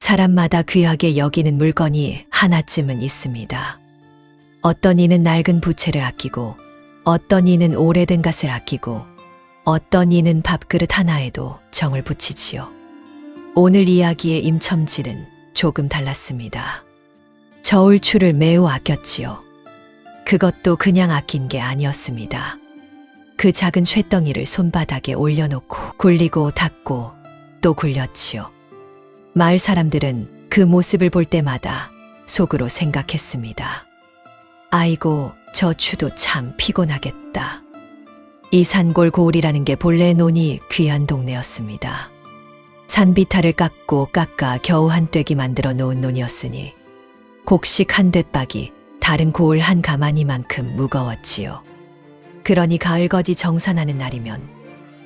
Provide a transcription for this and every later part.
사람마다 귀하게 여기는 물건이 하나쯤은 있습니다. 어떤 이는 낡은 부채를 아끼고, 어떤 이는 오래된 갓을 아끼고, 어떤 이는 밥그릇 하나에도 정을 붙이지요. 오늘 이야기의 임첨지는 조금 달랐습니다. 저울추를 매우 아꼈지요. 그것도 그냥 아낀 게 아니었습니다. 그 작은 쇳덩이를 손바닥에 올려놓고 굴리고 닦고 또 굴렸지요. 마을 사람들은 그 모습을 볼 때마다 속으로 생각했습니다. 아이고, 저 추도 참 피곤하겠다. 이 산골 고을이라는 게 본래 논이 귀한 동네였습니다. 산비탈을 깎고 깎아 겨우 한 떼기 만들어 놓은 논이었으니 곡식 한 뙤박이 다른 고을 한 가마니만큼 무거웠지요. 그러니 가을거지 정산하는 날이면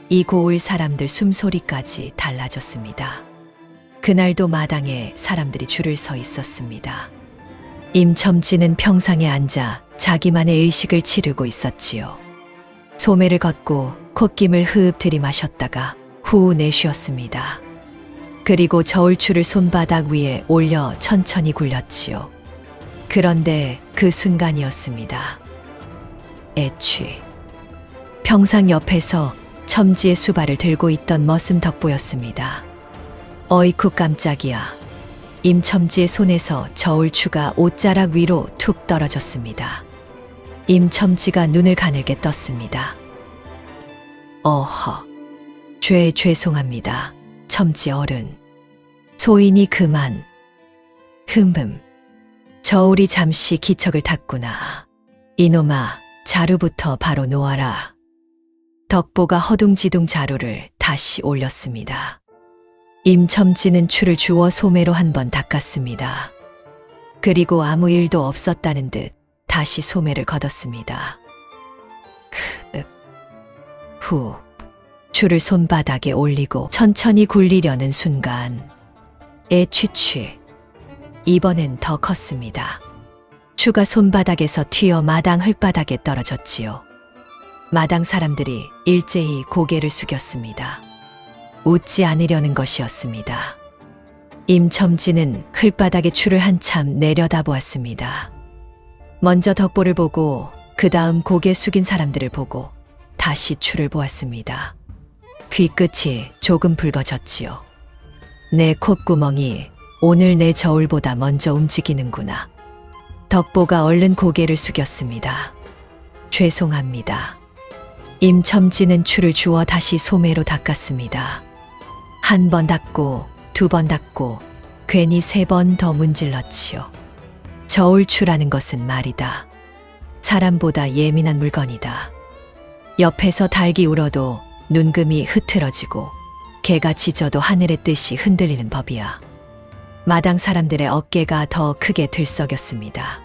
이 고을 사람들 숨소리까지 달라졌습니다. 그날도 마당에 사람들이 줄을 서 있었습니다. 임첨지는 평상에 앉아 자기만의 의식을 치르고 있었지요. 소매를 걷고 콧김을 흐흡 들이마셨다가 후 내쉬었습니다. 그리고 저울추를 손바닥 위에 올려 천천히 굴렸지요. 그런데 그 순간이었습니다. 애취. 평상 옆에서 첨지의 수발을 들고 있던 머슴 덕보였습니다. 어이쿠 깜짝이야. 임첨지의 손에서 저울추가 옷자락 위로 툭 떨어졌습니다. 임첨지가 눈을 가늘게 떴습니다. 어허. 죄송합니다. 첨지 어른. 소인이 그만. 흠흠. 저울이 잠시 기척을 탔구나. 이놈아, 자루부터 바로 놓아라. 덕보가 허둥지둥 자루를 다시 올렸습니다. 임첨지는 추를 주워 소매로 한 번 닦았습니다. 그리고 아무 일도 없었다는 듯 다시 소매를 걷었습니다. 후. 추를 손바닥에 올리고 천천히 굴리려는 순간 애취취. 이번엔 더 컸습니다. 추가 손바닥에서 튀어 마당 흙바닥에 떨어졌지요. 마당 사람들이 일제히 고개를 숙였습니다. 웃지 않으려는 것이었습니다. 임첨지는 흙바닥에 추를 한참 내려다보았습니다. 먼저 덕보를 보고 그 다음 고개 숙인 사람들을 보고 다시 추를 보았습니다. 귀끝이 조금 붉어졌지요. 내 콧구멍이 오늘 내 저울보다 먼저 움직이는구나. 덕보가 얼른 고개를 숙였습니다. 죄송합니다. 임첨지는 추를 주워 다시 소매로 닦았습니다. 한 번 닦고 두 번 닦고 괜히 세 번 더 문질렀지요. 저울추라는 것은 말이다. 사람보다 예민한 물건이다. 옆에서 닭이 울어도 눈금이 흐트러지고 개가 짖어도 하늘의 뜻이 흔들리는 법이야. 마당 사람들의 어깨가 더 크게 들썩였습니다.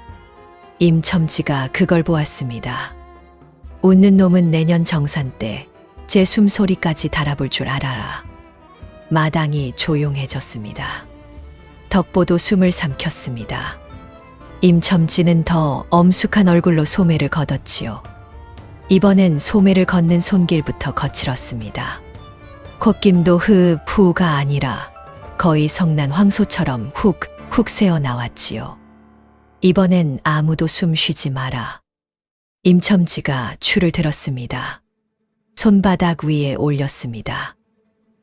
임첨지가 그걸 보았습니다. 웃는 놈은 내년 정산 때 제 숨소리까지 달아볼 줄 알아라. 마당이 조용해졌습니다. 덕보도 숨을 삼켰습니다. 임첨지는 더 엄숙한 얼굴로 소매를 걷었지요. 이번엔 소매를 걷는 손길부터 거칠었습니다. 콧김도 후가 아니라 거의 성난 황소처럼 훅 새어 나왔지요. 이번엔 아무도 숨 쉬지 마라. 임첨지가 추를 들었습니다. 손바닥 위에 올렸습니다.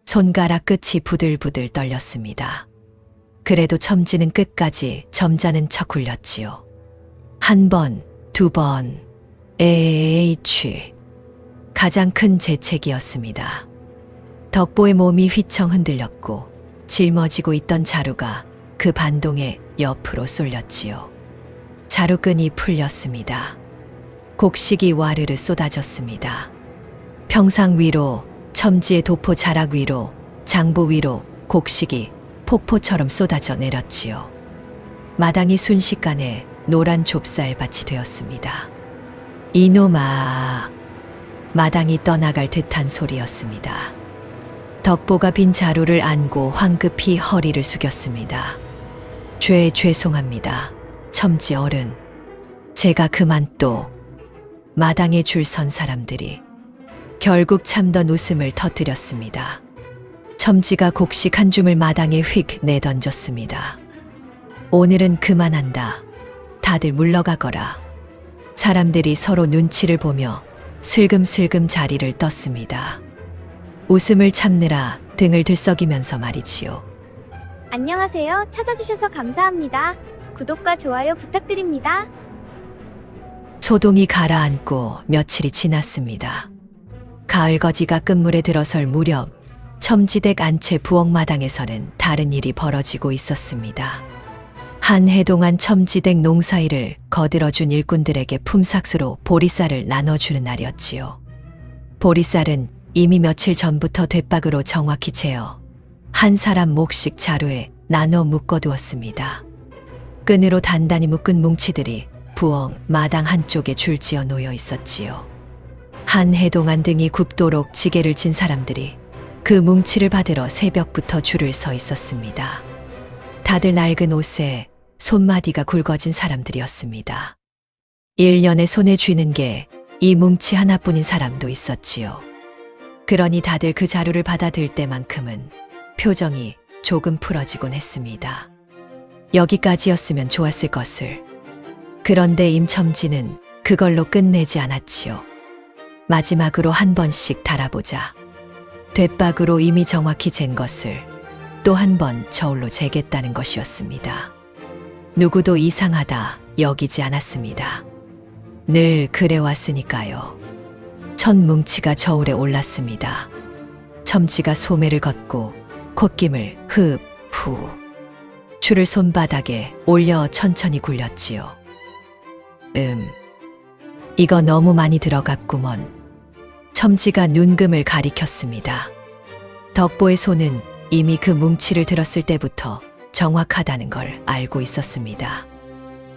손가락 끝이 부들부들 떨렸습니다. 그래도 첨지는 끝까지 점잖은 척 굴렸지요. 한 번, 두 번, 에이취. 가장 큰 재채기였습니다. 덕보의 몸이 휘청 흔들렸고 짊어지고 있던 자루가 그 반동에 옆으로 쏠렸지요. 자루끈이 풀렸습니다. 곡식이 와르르 쏟아졌습니다. 평상 위로, 첨지의 도포 자락 위로, 장부 위로 곡식이 폭포처럼 쏟아져 내렸지요. 마당이 순식간에 노란 좁쌀밭이 되었습니다. 이놈아. 마당이 떠나갈 듯한 소리였습니다. 덕보가 빈 자루를 안고 황급히 허리를 숙였습니다. 죄송합니다. 첨지 어른. 제가 그만 또. 마당에 줄 선 사람들이 결국 참던 웃음을 터뜨렸습니다. 첨지가 곡식 한 줌을 마당에 휙 내던졌습니다. 오늘은 그만한다. 다들 물러가거라. 사람들이 서로 눈치를 보며 슬금슬금 자리를 떴습니다. 웃음을 참느라 등을 들썩이면서 말이지요. 안녕하세요. 찾아주셔서 감사합니다. 구독과 좋아요 부탁드립니다. 소동이 가라앉고 며칠이 지났습니다. 가을 거지가 끝물에 들어설 무렵 첨지댁 안채 부엌마당에서는 다른 일이 벌어지고 있었습니다. 한 해 동안 첨지댁 농사일을 거들어준 일꾼들에게 품삯으로 보리쌀을 나눠주는 날이었지요. 보리쌀은 이미 며칠 전부터 돛박으로 정확히 재어 한 사람 몫씩 자루에 나눠 묶어두었습니다. 끈으로 단단히 묶은 뭉치들이 부엌 마당 한쪽에 줄지어 놓여 있었지요. 한 해 동안 등이 굽도록 지게를 진 사람들이 그 뭉치를 받으러 새벽부터 줄을 서 있었습니다. 다들 낡은 옷에 손마디가 굵어진 사람들이었습니다. 1년에 손에 쥐는 게 이 뭉치 하나뿐인 사람도 있었지요. 그러니 다들 그 자루를 받아들 때만큼은 표정이 조금 풀어지곤 했습니다. 여기까지였으면 좋았을 것을. 그런데 임첨지는 그걸로 끝내지 않았지요. 마지막으로 한 번씩 달아보자. 돛박으로 이미 정확히 잰 것을 또 한 번 저울로 재겠다는 것이었습니다. 누구도 이상하다 여기지 않았습니다. 늘 그래왔으니까요. 첫 뭉치가 저울에 올랐습니다. 첨지가 소매를 걷고 콧김을 흡, 후. 줄을 손바닥에 올려 천천히 굴렸지요. 이거 너무 많이 들어갔구먼. 첨지가 눈금을 가리켰습니다. 덕보의 손은 이미 그 뭉치를 들었을 때부터 정확하다는 걸 알고 있었습니다.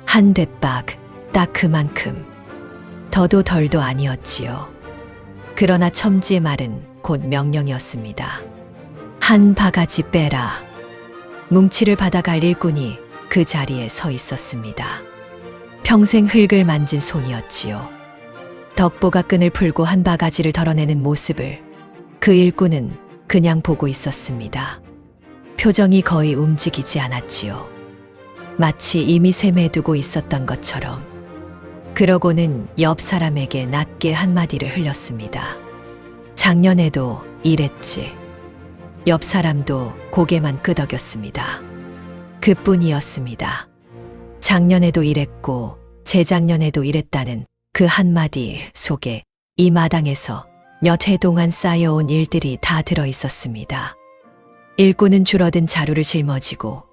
한 돛박, 딱 그만큼. 더도 덜도 아니었지요. 그러나 첨지의 말은 곧 명령이었습니다. 한 바가지 빼라. 뭉치를 받아갈 일꾼이 그 자리에 서 있었습니다. 평생 흙을 만진 손이었지요. 덕보가 끈을 풀고 한 바가지를 덜어내는 모습을 그 일꾼은 그냥 보고 있었습니다. 표정이 거의 움직이지 않았지요. 마치 이미 세매두고 있었던 것처럼. 그러고는 옆 사람에게 낮게 한마디를 흘렸습니다. 작년에도 이랬지. 옆 사람도 고개만 끄덕였습니다. 그뿐이었습니다. 작년에도 이랬고 재작년에도 이랬다는 그 한마디 속에 이 마당에서 몇 해 동안 쌓여온 일들이 다 들어 있었습니다. 일꾼은 줄어든 자루를 짊어지고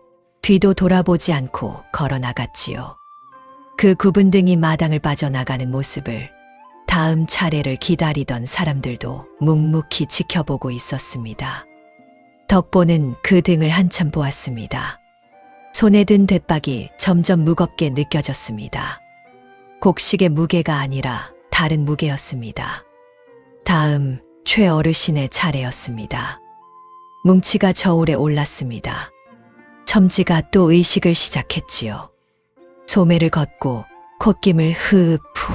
뒤도 돌아보지 않고 걸어 나갔지요. 그 굽은 등이 마당을 빠져나가는 모습을 다음 차례를 기다리던 사람들도 묵묵히 지켜보고 있었습니다. 덕보는 그 등을 한참 보았습니다. 손에 든 돛박이 점점 무겁게 느껴졌습니다. 곡식의 무게가 아니라 다른 무게였습니다. 다음 최 어르신의 차례였습니다. 뭉치가 저울에 올랐습니다. 첨지가 또 의식을 시작했지요. 소매를 걷고 콧김을 흡, 후.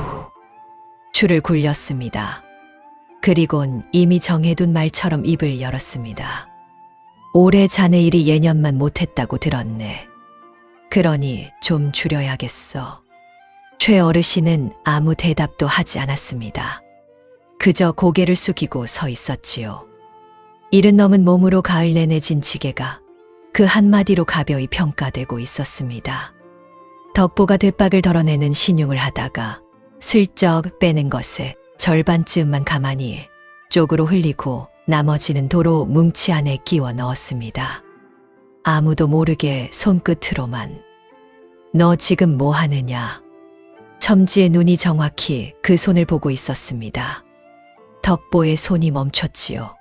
줄을 굴렸습니다. 그리곤 이미 정해둔 말처럼 입을 열었습니다. 올해 자네 일이 예년만 못했다고 들었네. 그러니 좀 줄여야겠어. 최 어르신은 아무 대답도 하지 않았습니다. 그저 고개를 숙이고 서 있었지요. 일은 넘은 몸으로 가을 내내 진 지게가 그 한마디로 가벼이 평가되고 있었습니다. 덕보가 돛박을 덜어내는 신용을 하다가 슬쩍 빼는 것에 절반쯤만 가만히 쪽으로 흘리고 나머지는 도로 뭉치 안에 끼워 넣었습니다. 아무도 모르게 손끝으로만. 너 지금 뭐 하느냐? 첨지의 눈이 정확히 그 손을 보고 있었습니다. 덕보의 손이 멈췄지요.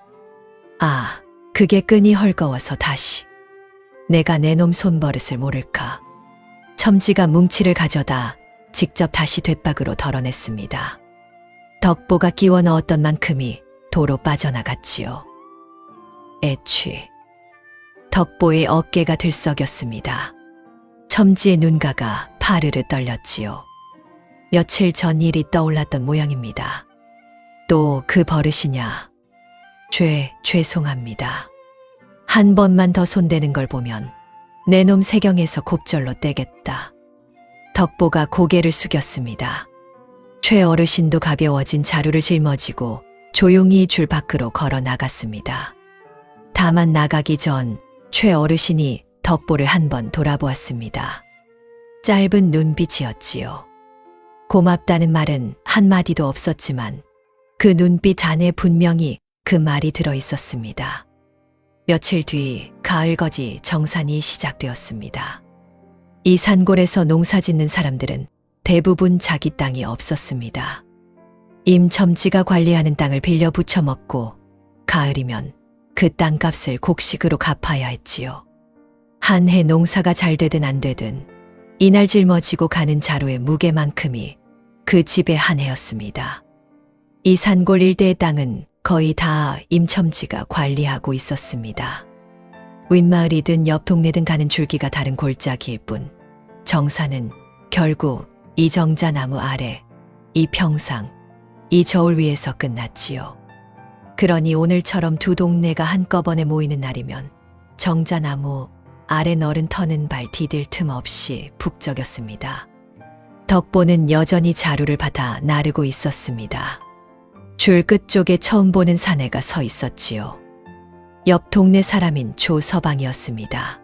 아, 그게 끈이 헐거워서 다시. 내가 내 놈 손버릇을 모를까. 첨지가 뭉치를 가져다 직접 다시 돛박으로 덜어냈습니다. 덕보가 끼워 넣었던 만큼이 도로 빠져나갔지요. 애취. 덕보의 어깨가 들썩였습니다. 첨지의 눈가가 파르르 떨렸지요. 며칠 전 일이 떠올랐던 모양입니다. 또 그 버릇이냐. 죄송합니다. 한 번만 더 손대는 걸 보면 내 놈 세경에서 곱절로 떼겠다. 덕보가 고개를 숙였습니다. 최 어르신도 가벼워진 자루를 짊어지고 조용히 줄 밖으로 걸어 나갔습니다. 다만 나가기 전 최 어르신이 덕보를 한번 돌아보았습니다. 짧은 눈빛이었지요. 고맙다는 말은 한마디도 없었지만 그 눈빛 안에 분명히 그 말이 들어 있었습니다. 며칠 뒤 가을거지 정산이 시작되었습니다. 이 산골에서 농사 짓는 사람들은 대부분 자기 땅이 없었습니다. 임첨지가 관리하는 땅을 빌려 부쳐먹고 가을이면 그 땅값을 곡식으로 갚아야 했지요. 한 해 농사가 잘 되든 안 되든 이날 짊어지고 가는 자루의 무게만큼이 그 집의 한 해였습니다. 이 산골 일대의 땅은 거의 다 임첨지가 관리하고 있었습니다. 윗마을이든 옆 동네든 가는 줄기가 다른 골짜기일 뿐 정사는 결국 이 정자나무 아래, 이 평상, 이 저울 위에서 끝났지요. 그러니 오늘처럼 두 동네가 한꺼번에 모이는 날이면 정자나무 아래 너른 터는 발 디딜 틈 없이 북적였습니다. 덕보는 여전히 자루를 받아 나르고 있었습니다. 줄 끝쪽에 처음 보는 사내가 서 있었지요. 옆 동네 사람인 조서방이었습니다.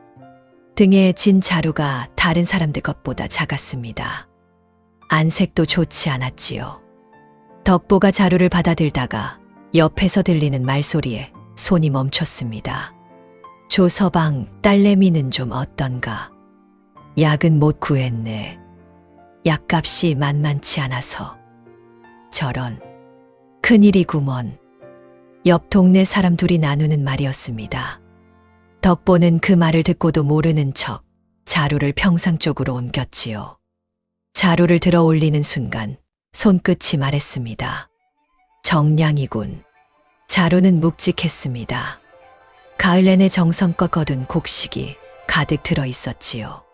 등에 진 자루가 다른 사람들 것보다 작았습니다. 안색도 좋지 않았지요. 덕보가 자루를 받아들다가 옆에서 들리는 말소리에 손이 멈췄습니다. 조서방, 딸내미는 좀 어떤가? 약은 못 구했네. 약값이 만만치 않아서. 저런, 큰일이구먼. 옆 동네 사람 둘이 나누는 말이었습니다. 덕보는 그 말을 듣고도 모르는 척 자루를 평상 쪽으로 옮겼지요. 자루를 들어 올리는 순간 손끝이 말했습니다. 정량이군. 자루는 묵직했습니다. 가을 내내 정성껏 거둔 곡식이 가득 들어 있었지요.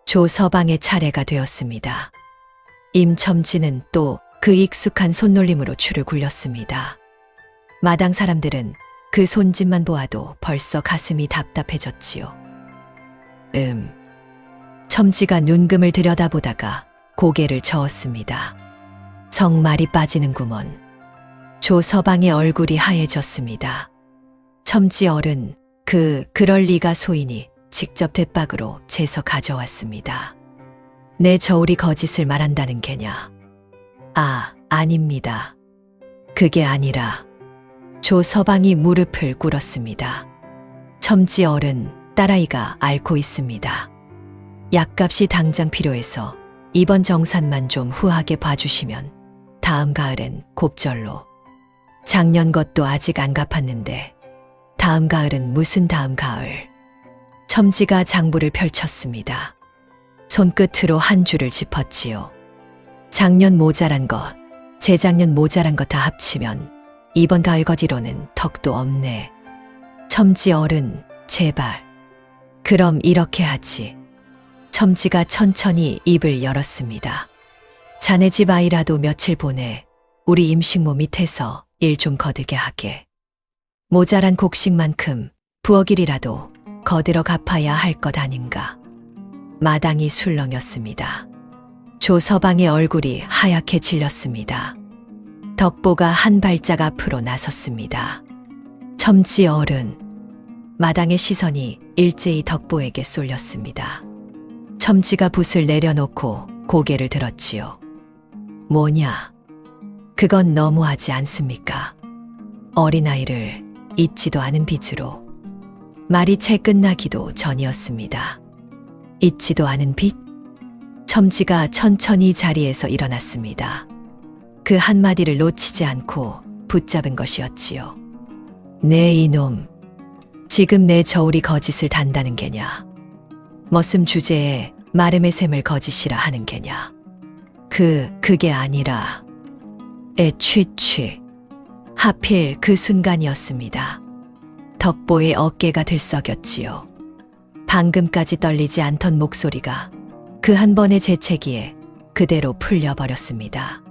조서방의 차례가 되었습니다. 임첨지는 또 그 익숙한 손놀림으로 줄을 굴렸습니다. 마당 사람들은 그 손짓만 보아도 벌써 가슴이 답답해졌지요. 첨지가 눈금을 들여다보다가 고개를 저었습니다. 정말이 빠지는구먼. 조서방의 얼굴이 하얘졌습니다. 첨지 어른, 그럴 리가 소이니 직접 뒷박으로 재서 가져왔습니다. 내 저울이 거짓을 말한다는 게냐? 아닙니다. 그게 아니라 조서방이 무릎을 꿇었습니다. 첨지 어른, 딸아이가 앓고 있습니다. 약값이 당장 필요해서 이번 정산만 좀 후하게 봐주시면 다음 가을엔 곱절로. 작년 것도 아직 안 갚았는데 다음 가을은 무슨 다음 가을. 첨지가 장부를 펼쳤습니다. 손끝으로 한 줄을 짚었지요. 작년 모자란 것, 재작년 모자란 것 다 합치면 이번 가을 거지로는 턱도 없네. 첨지 어른, 제발. 그럼 이렇게 하지. 첨지가 천천히 입을 열었습니다. 자네 집 아이라도 며칠 보내 우리 임식모 밑에서 일 좀 거두게 하게. 모자란 곡식만큼 부엌일이라도 거들어 갚아야 할 것 아닌가. 마당이 술렁였습니다. 조서방의 얼굴이 하얗게 질렸습니다. 덕보가 한 발짝 앞으로 나섰습니다. 첨지 어른. 마당의 시선이 일제히 덕보에게 쏠렸습니다. 첨지가 붓을 내려놓고 고개를 들었지요. 뭐냐? 그건 너무하지 않습니까? 어린아이를 잊지도 않은 빚으로. 말이 채 끝나기도 전이었습니다. 잊지도 않은 빚? 첨지가 천천히 자리에서 일어났습니다. 그 한마디를 놓치지 않고 붙잡은 것이었지요. 네 이놈, 지금 내 저울이 거짓을 단다는 게냐? 머슴 주제에 마름의 샘을 거짓이라 하는 게냐? 그게 아니라 취. 하필 그 순간이었습니다. 덕보의 어깨가 들썩였지요. 방금까지 떨리지 않던 목소리가 그 한 번의 재채기에 그대로 풀려버렸습니다.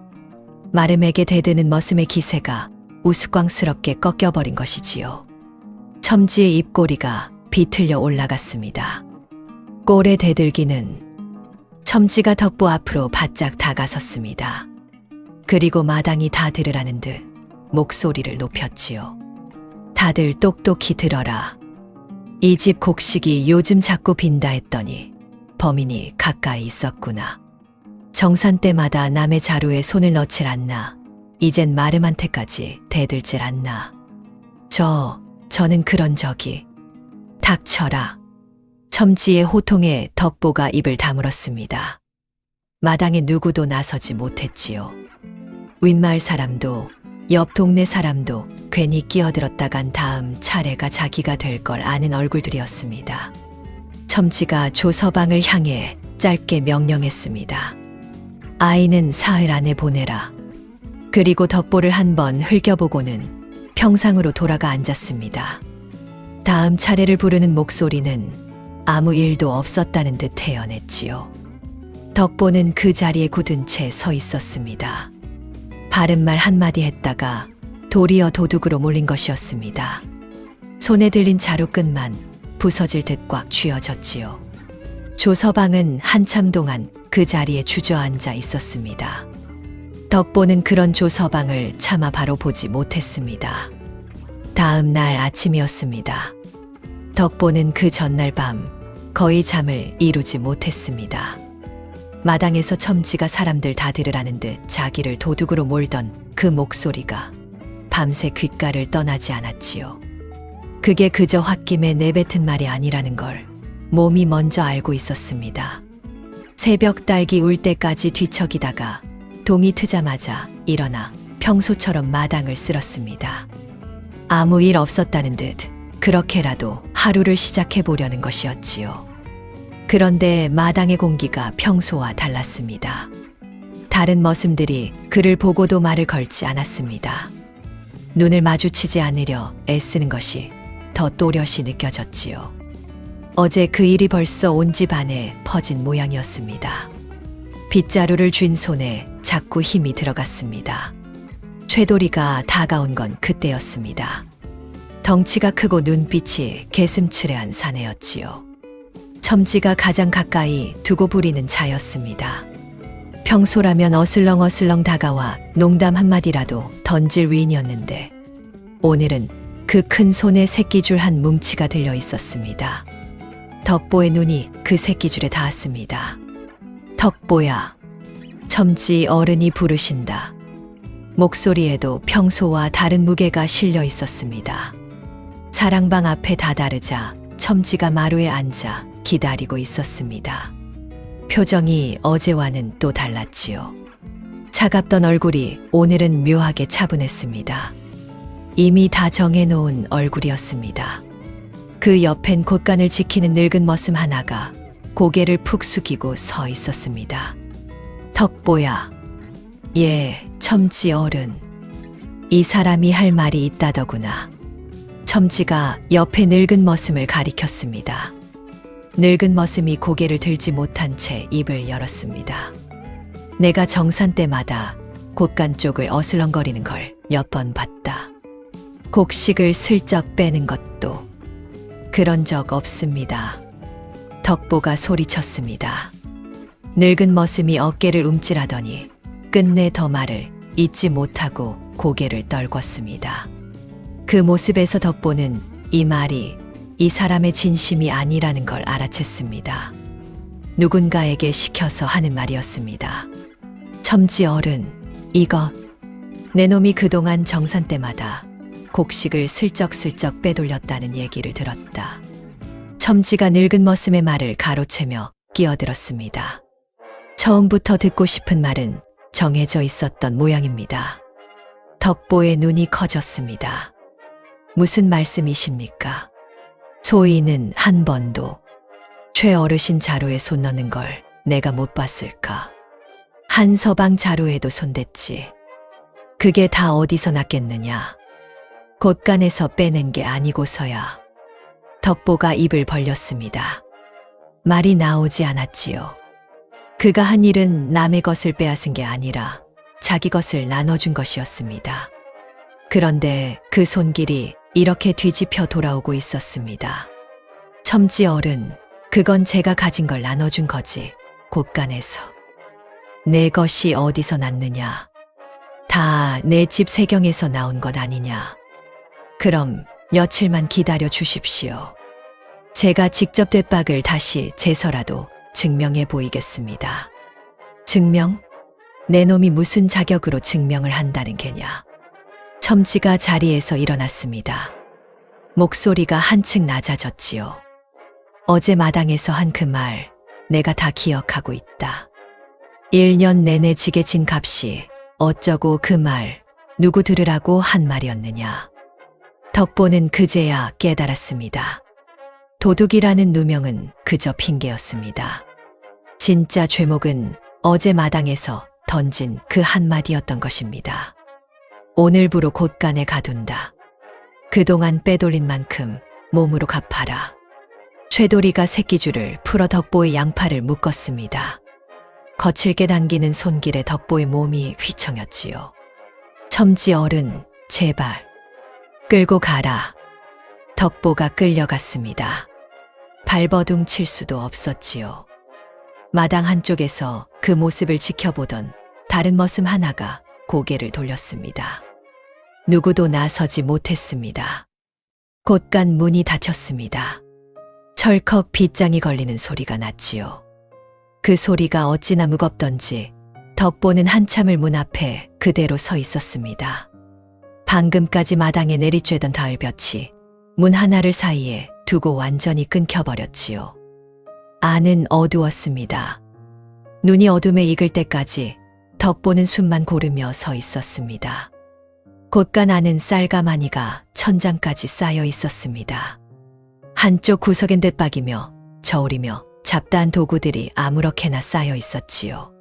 마름에게 대드는 머슴의 기세가 우스꽝스럽게 꺾여버린 것이지요. 첨지의 입꼬리가 비틀려 올라갔습니다. 꼴의 대들기는 첨지가 덕보 앞으로 바짝 다가섰습니다. 그리고 마당이 다 들으라는 듯 목소리를 높였지요. 다들 똑똑히 들어라. 이 집 곡식이 요즘 자꾸 빈다 했더니 범인이 가까이 있었구나. 정산 때마다 남의 자루에 손을 넣질 않나. 이젠 마름한테까지 대들질 않나. 저는 그런 적이. 닥쳐라. 첨지의 호통에 덕보가 입을 다물었습니다. 마당에 누구도 나서지 못했지요. 윗마을 사람도 옆 동네 사람도 괜히 끼어들었다간 다음 차례가 자기가 될 걸 아는 얼굴들이었습니다. 첨지가 조서방을 향해 짧게 명령했습니다. 아이는 사흘 안에 보내라. 그리고 덕보를 한번 흘겨보고는 평상으로 돌아가 앉았습니다. 다음 차례를 부르는 목소리는 아무 일도 없었다는 듯 태연했지요. 덕보는 그 자리에 굳은 채 서 있었습니다. 바른 말 한마디 했다가 도리어 도둑으로 몰린 것이었습니다. 손에 들린 자루끈만 부서질 듯 꽉 쥐어졌지요. 조서방은 한참 동안 그 자리에 주저앉아 있었습니다. 덕보는 그런 조서방을 차마 바로 보지 못했습니다. 다음 날 아침이었습니다. 덕보는 그 전날 밤 거의 잠을 이루지 못했습니다. 마당에서 첨지가 사람들 다 들으라는 듯 자기를 도둑으로 몰던 그 목소리가 밤새 귓가를 떠나지 않았지요. 그게 그저 홧김에 내뱉은 말이 아니라는 걸 몸이 먼저 알고 있었습니다. 새벽 딸기 울 때까지 뒤척이다가 동이 트자마자 일어나 평소처럼 마당을 쓸었습니다. 아무 일 없었다는 듯 그렇게라도 하루를 시작해 보려는 것이었지요. 그런데 마당의 공기가 평소와 달랐습니다. 다른 머슴들이 그를 보고도 말을 걸지 않았습니다. 눈을 마주치지 않으려 애쓰는 것이 더 또렷이 느껴졌지요. 어제 그 일이 벌써 온 집 안에 퍼진 모양이었습니다. 빗자루를 쥔 손에 자꾸 힘이 들어갔습니다. 최돌이가 다가온 건 그때였습니다. 덩치가 크고 눈빛이 개슴츠레한 사내였지요. 첨지가 가장 가까이 두고 부리는 자였습니다. 평소라면 어슬렁어슬렁 다가와 농담 한마디라도 던질 위인이었는데 오늘은 그 큰 손에 새끼줄 한 뭉치가 들려 있었습니다. 덕보의 눈이 그 새끼줄에 닿았습니다. 덕보야, 첨지 어른이 부르신다. 목소리에도 평소와 다른 무게가 실려 있었습니다. 사랑방 앞에 다다르자 첨지가 마루에 앉아 기다리고 있었습니다. 표정이 어제와는 또 달랐지요. 차갑던 얼굴이 오늘은 묘하게 차분했습니다. 이미 다 정해놓은 얼굴이었습니다. 그 옆엔 곳간을 지키는 늙은 머슴 하나가 고개를 푹 숙이고 서 있었습니다. 덕보야. 예, 첨지 어른. 이 사람이 할 말이 있다더구나. 첨지가 옆에 늙은 머슴을 가리켰습니다. 늙은 머슴이 고개를 들지 못한 채 입을 열었습니다. 내가 정산 때마다 곳간 쪽을 어슬렁거리는 걸 몇 번 봤다. 곡식을 슬쩍 빼는 것도 그런 적 없습니다. 덕보가 소리쳤습니다. 늙은 머슴이 어깨를 움찔하더니 끝내 더 말을 잇지 못하고 고개를 떨궜습니다. 그 모습에서 덕보는 이 말이 이 사람의 진심이 아니라는 걸 알아챘습니다. 누군가에게 시켜서 하는 말이었습니다. 첨지 어른, 이것. 내 놈이 그동안 정산 때마다 곡식을 슬쩍슬쩍 빼돌렸다는 얘기를 들었다. 첨지가 늙은 머슴의 말을 가로채며 끼어들었습니다. 처음부터 듣고 싶은 말은 정해져 있었던 모양입니다. 덕보의 눈이 커졌습니다. 무슨 말씀이십니까? 소인은 한 번도 최 어르신 자루에 손 넣는 걸 내가 못 봤을까? 한 서방 자루에도 손댔지. 그게 다 어디서 났겠느냐? 곳간에서 빼낸 게 아니고서야. 덕보가 입을 벌렸습니다. 말이 나오지 않았지요. 그가 한 일은 남의 것을 빼앗은 게 아니라 자기 것을 나눠준 것이었습니다. 그런데 그 손길이 이렇게 뒤집혀 돌아오고 있었습니다. 첨지 어른, 그건 제가 가진 걸 나눠준 거지. 곳간에서. 내 것이 어디서 났느냐. 다 내 집 세경에서 나온 것 아니냐. 그럼 며칠만 기다려 주십시오. 제가 직접 됐박을 다시 재서라도 증명해 보이겠습니다. 증명? 내 놈이 무슨 자격으로 증명을 한다는 게냐. 첨지가 자리에서 일어났습니다. 목소리가 한층 낮아졌지요. 어제 마당에서 한 그 말, 내가 다 기억하고 있다. 1년 내내 지게 진 값이 어쩌고 그 말, 누구 들으라고 한 말이었느냐. 덕보는 그제야 깨달았습니다. 도둑이라는 누명은 그저 핑계였습니다. 진짜 죄목은 어제 마당에서 던진 그 한마디였던 것입니다. 오늘부로 곳간에 가둔다. 그동안 빼돌린 만큼 몸으로 갚아라. 쇠돌이가 새끼줄을 풀어 덕보의 양팔을 묶었습니다. 거칠게 당기는 손길에 덕보의 몸이 휘청였지요. 첨지 어른, 제발. 끌고 가라. 덕보가 끌려갔습니다. 발버둥 칠 수도 없었지요. 마당 한쪽에서 그 모습을 지켜보던 다른 머슴 하나가 고개를 돌렸습니다. 누구도 나서지 못했습니다. 곳간 문이 닫혔습니다. 철컥 빗장이 걸리는 소리가 났지요. 그 소리가 어찌나 무겁던지 덕보는 한참을 문 앞에 그대로 서 있었습니다. 방금까지 마당에 내리쬐던 가을볕이 문 하나를 사이에 두고 완전히 끊겨버렸지요. 안은 어두웠습니다. 눈이 어둠에 익을 때까지 덕보는 숨만 고르며 서 있었습니다. 곳간 안은 쌀가마니가 천장까지 쌓여 있었습니다. 한쪽 구석엔 듯박이며 저울이며 잡다한 도구들이 아무렇게나 쌓여 있었지요.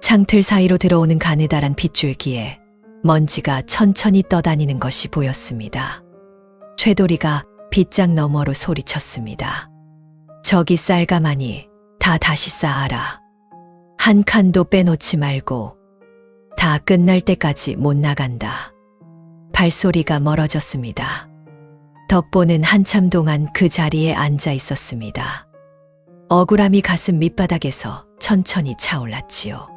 창틀 사이로 들어오는 가느다란 빗줄기에 먼지가 천천히 떠다니는 것이 보였습니다. 쇠돌이가 빗장 너머로 소리쳤습니다. 저기 쌀가마니 다 다시 쌓아라. 한 칸도 빼놓지 말고 다 끝날 때까지 못 나간다. 발소리가 멀어졌습니다. 덕보는 한참 동안 그 자리에 앉아 있었습니다. 억울함이 가슴 밑바닥에서 천천히 차올랐지요.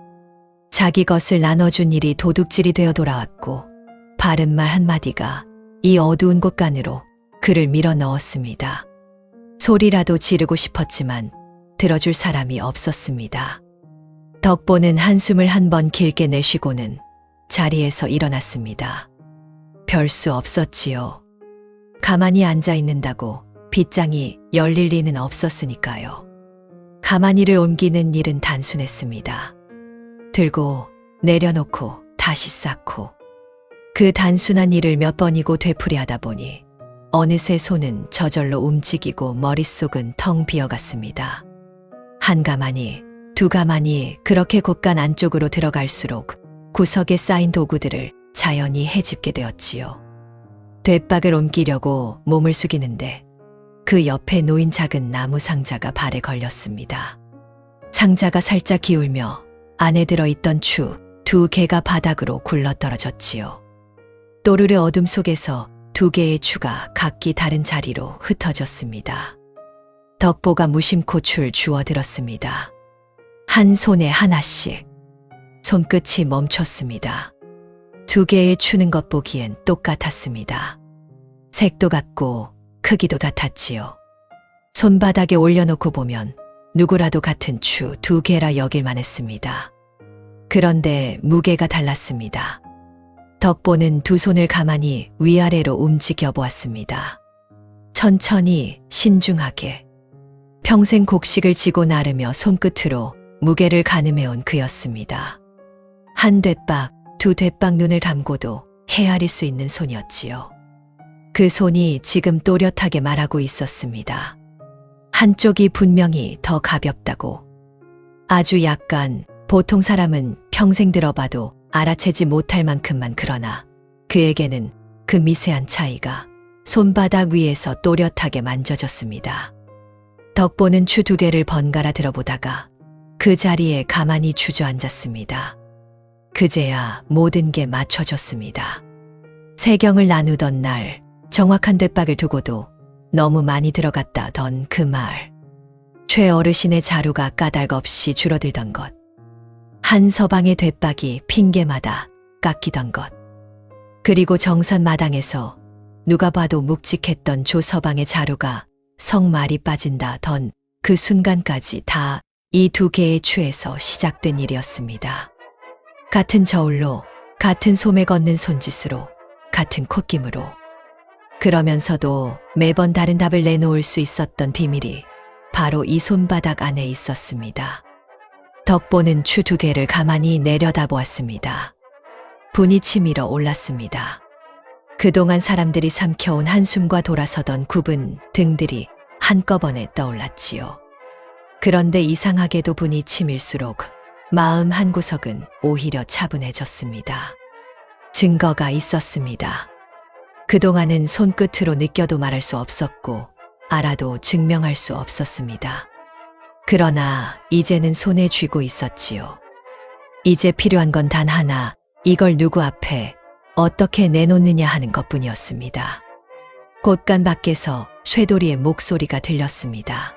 자기 것을 나눠준 일이 도둑질이 되어 돌아왔고 바른 말 한마디가 이 어두운 곳간으로 그를 밀어 넣었습니다. 소리라도 지르고 싶었지만 들어줄 사람이 없었습니다. 덕보는 한숨을 한 번 길게 내쉬고는 자리에서 일어났습니다. 별 수 없었지요. 가만히 앉아 있는다고 빗장이 열릴 리는 없었으니까요. 가마니를 옮기는 일은 단순했습니다. 들고 내려놓고 다시 쌓고 그 단순한 일을 몇 번이고 되풀이하다 보니 어느새 손은 저절로 움직이고 머릿속은 텅 비어갔습니다. 한 가마니, 두 가마니 그렇게 곳간 안쪽으로 들어갈수록 구석에 쌓인 도구들을 자연히 헤집게 되었지요. 돛박을 옮기려고 몸을 숙이는데 그 옆에 놓인 작은 나무 상자가 발에 걸렸습니다. 상자가 살짝 기울며 안에 들어있던 추 2개가 바닥으로 굴러떨어졌지요. 또르르 어둠 속에서 2개의 추가 각기 다른 자리로 흩어졌습니다. 덕보가 무심코 추를 주워들었습니다. 한 손에 하나씩. 손끝이 멈췄습니다. 2개의 추는 것 보기엔 똑같았습니다. 색도 같고 크기도 같았지요. 손바닥에 올려놓고 보면 누구라도 같은 추 2개라 여길만 했습니다. 그런데 무게가 달랐습니다. 덕보는 두 손을 가만히 위아래로 움직여 보았습니다. 천천히 신중하게 평생 곡식을 지고 나르며 손끝으로 무게를 가늠해온 그였습니다. 한 돛박, 두 돛박 눈을 감고도 헤아릴 수 있는 손이었지요. 그 손이 지금 또렷하게 말하고 있었습니다. 한쪽이 분명히 더 가볍다고. 아주 약간 보통 사람은 평생 들어봐도 알아채지 못할 만큼만 그러나 그에게는 그 미세한 차이가 손바닥 위에서 또렷하게 만져졌습니다. 덕보는 추 2개를 번갈아 들어보다가 그 자리에 가만히 주저앉았습니다. 그제야 모든 게 맞춰졌습니다. 세경을 나누던 날 정확한 돛박을 두고도 너무 많이 들어갔다던 그 말. 최 어르신의 자루가 까닭없이 줄어들던 것. 한 서방의 돛박이 핑계마다 깎이던 것. 그리고 정산 마당에서 누가 봐도 묵직했던 조 서방의 자루가 성말이 빠진다던 그 순간까지 다 이 두 개의 추에서 시작된 일이었습니다. 같은 저울로, 같은 소매 걷는 손짓으로, 같은 콧김으로. 그러면서도 매번 다른 답을 내놓을 수 있었던 비밀이 바로 이 손바닥 안에 있었습니다. 덕보는 추 두 개를 가만히 내려다보았습니다. 분이 치밀어 올랐습니다. 그동안 사람들이 삼켜온 한숨과 돌아서던 굽은 등들이 한꺼번에 떠올랐지요. 그런데 이상하게도 분이 치밀수록 마음 한구석은 오히려 차분해졌습니다. 증거가 있었습니다. 그동안은 손끝으로 느껴도 말할 수 없었고 알아도 증명할 수 없었습니다. 그러나 이제는 손에 쥐고 있었지요. 이제 필요한 건 단 하나, 이걸 누구 앞에 어떻게 내놓느냐 하는 것뿐이었습니다. 곳간 밖에서 쇠돌이의 목소리가 들렸습니다.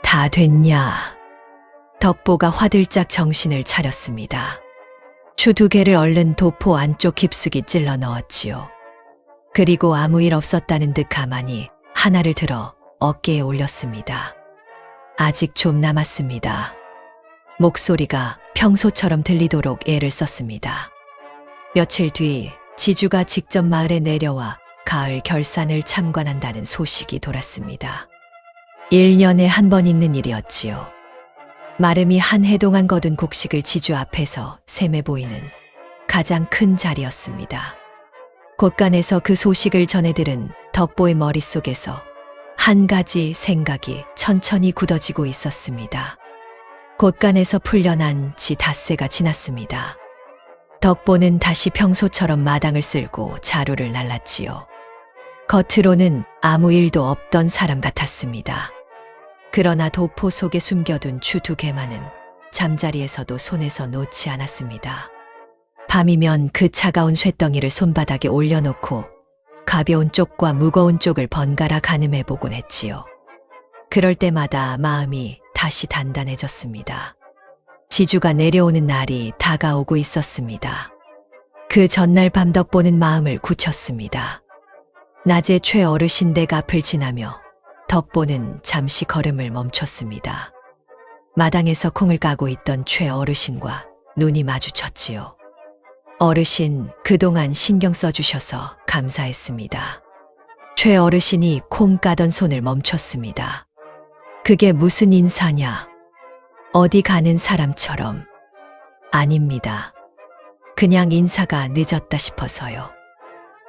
다 됐냐? 덕보가 화들짝 정신을 차렸습니다. 추 두 개를 얼른 도포 안쪽 깊숙이 찔러 넣었지요. 그리고 아무 일 없었다는 듯 가만히 하나를 들어 어깨에 올렸습니다. 아직 좀 남았습니다. 목소리가 평소처럼 들리도록 애를 썼습니다. 며칠 뒤 지주가 직접 마을에 내려와 가을 결산을 참관한다는 소식이 돌았습니다. 1년에 한 번 있는 일이었지요. 마름이 한 해 동안 거둔 곡식을 지주 앞에서 샘해 보이는 가장 큰 자리였습니다. 곳간에서 그 소식을 전해들은 덕보의 머릿속에서 한 가지 생각이 천천히 굳어지고 있었습니다. 곳간에서 풀려난 지 닷새가 지났습니다. 덕보는 다시 평소처럼 마당을 쓸고 자루를 날랐지요. 겉으로는 아무 일도 없던 사람 같았습니다. 그러나 도포 속에 숨겨둔 추 두 개만은 잠자리에서도 손에서 놓지 않았습니다. 밤이면 그 차가운 쇳덩이를 손바닥에 올려놓고 가벼운 쪽과 무거운 쪽을 번갈아 가늠해보곤 했지요. 그럴 때마다 마음이 다시 단단해졌습니다. 지주가 내려오는 날이 다가오고 있었습니다. 그 전날 밤 덕보는 마음을 굳혔습니다. 낮에 최 어르신 댁 앞을 지나며 덕보는 잠시 걸음을 멈췄습니다. 마당에서 콩을 까고 있던 최 어르신과 눈이 마주쳤지요. 어르신, 그동안 신경 써주셔서 감사했습니다. 최 어르신이 콩 까던 손을 멈췄습니다. 그게 무슨 인사냐? 어디 가는 사람처럼. 아닙니다. 그냥 인사가 늦었다 싶어서요.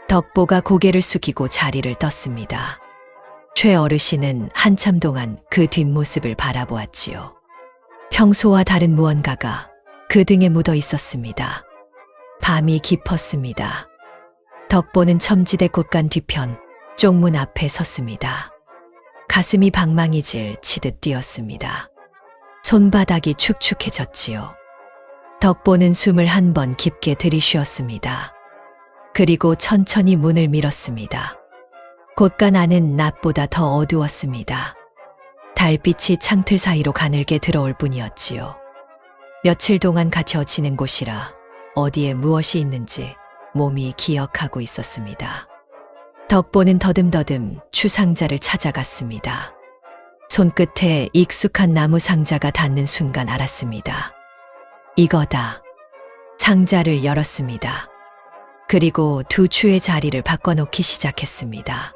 덕보가 고개를 숙이고 자리를 떴습니다. 최 어르신은 한참 동안 그 뒷모습을 바라보았지요. 평소와 다른 무언가가 그 등에 묻어 있었습니다. 밤이 깊었습니다. 덕보는 첨지대 곳간 뒤편 쪽문 앞에 섰습니다. 가슴이 방망이질 치듯 뛰었습니다. 손바닥이 축축해졌지요. 덕보는 숨을 한 번 깊게 들이쉬었습니다. 그리고 천천히 문을 밀었습니다. 곳간 안은 낮보다 더 어두웠습니다. 달빛이 창틀 사이로 가늘게 들어올 뿐이었지요. 며칠 동안 갇혀 지낸 곳이라 어디에 무엇이 있는지 몸이 기억하고 있었습니다. 덕보는 더듬더듬 추상자를 찾아갔습니다. 손끝에 익숙한 나무 상자가 닿는 순간 알았습니다. 이거다. 상자를 열었습니다. 그리고 두 추의 자리를 바꿔놓기 시작했습니다.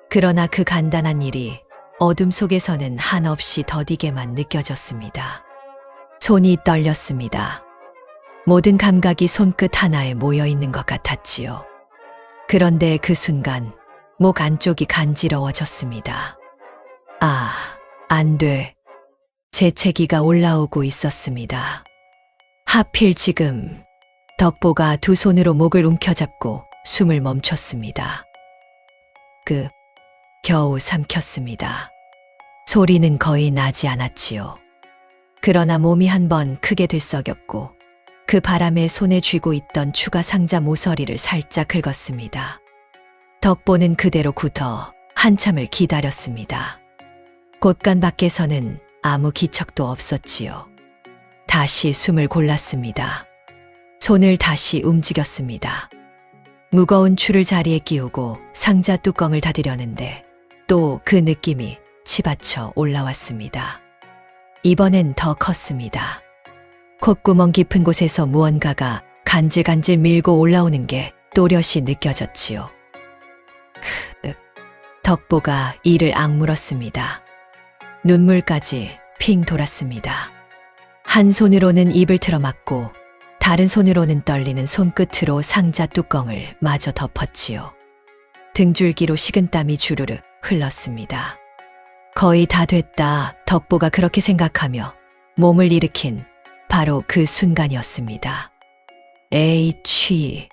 그러나 그 간단한 일이 어둠 속에서는 한없이 더디게만 느껴졌습니다. 손이 떨렸습니다. 모든 감각이 손끝 하나에 모여 있는 것 같았지요. 그런데 그 순간 목 안쪽이 간지러워졌습니다. 아, 안 돼. 재채기가 올라오고 있었습니다. 하필 지금 덕보가 두 손으로 목을 움켜잡고 숨을 멈췄습니다. 겨우 삼켰습니다. 소리는 거의 나지 않았지요. 그러나 몸이 한번 크게 들썩였고 그 바람에 손에 쥐고 있던 추가 상자 모서리를 살짝 긁었습니다. 덕보는 그대로 굳어 한참을 기다렸습니다. 곳간 밖에서는 아무 기척도 없었지요. 다시 숨을 골랐습니다. 손을 다시 움직였습니다. 무거운 추를 자리에 끼우고 상자 뚜껑을 닫으려는데 또 그 느낌이 치받쳐 올라왔습니다. 이번엔 더 컸습니다. 콧구멍 깊은 곳에서 무언가가 간질간질 밀고 올라오는 게 또렷이 느껴졌지요. 덕보가 이를 악물었습니다. 눈물까지 핑 돌았습니다. 한 손으로는 입을 틀어막고 다른 손으로는 떨리는 손끝으로 상자 뚜껑을 마저 덮었지요. 등줄기로 식은땀이 주르르 흘렀습니다. 거의 다 됐다. 덕보가 그렇게 생각하며 몸을 일으킨 바로 그 순간이었습니다. 에이, 취.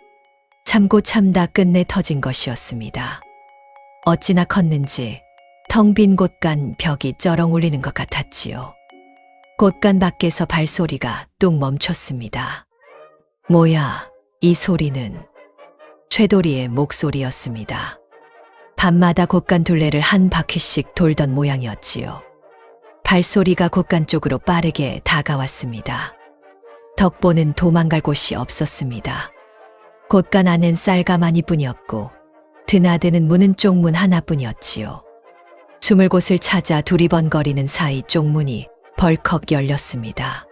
참고 참다 끝내 터진 것이었습니다. 어찌나 컸는지 텅 빈 곳간 벽이 쩌렁 울리는 것 같았지요. 곳간 밖에서 발소리가 뚝 멈췄습니다. 뭐야, 이 소리는 최도리의 목소리였습니다. 밤마다 곳간 둘레를 한 바퀴씩 돌던 모양이었지요. 발소리가 곳간 쪽으로 빠르게 다가왔습니다. 덕보는 도망갈 곳이 없었습니다. 곳간 안엔 쌀가마니 뿐이었고 드나드는 문은 쪽문 하나뿐이었지요. 숨을 곳을 찾아 두리번거리는 사이 쪽문이 벌컥 열렸습니다.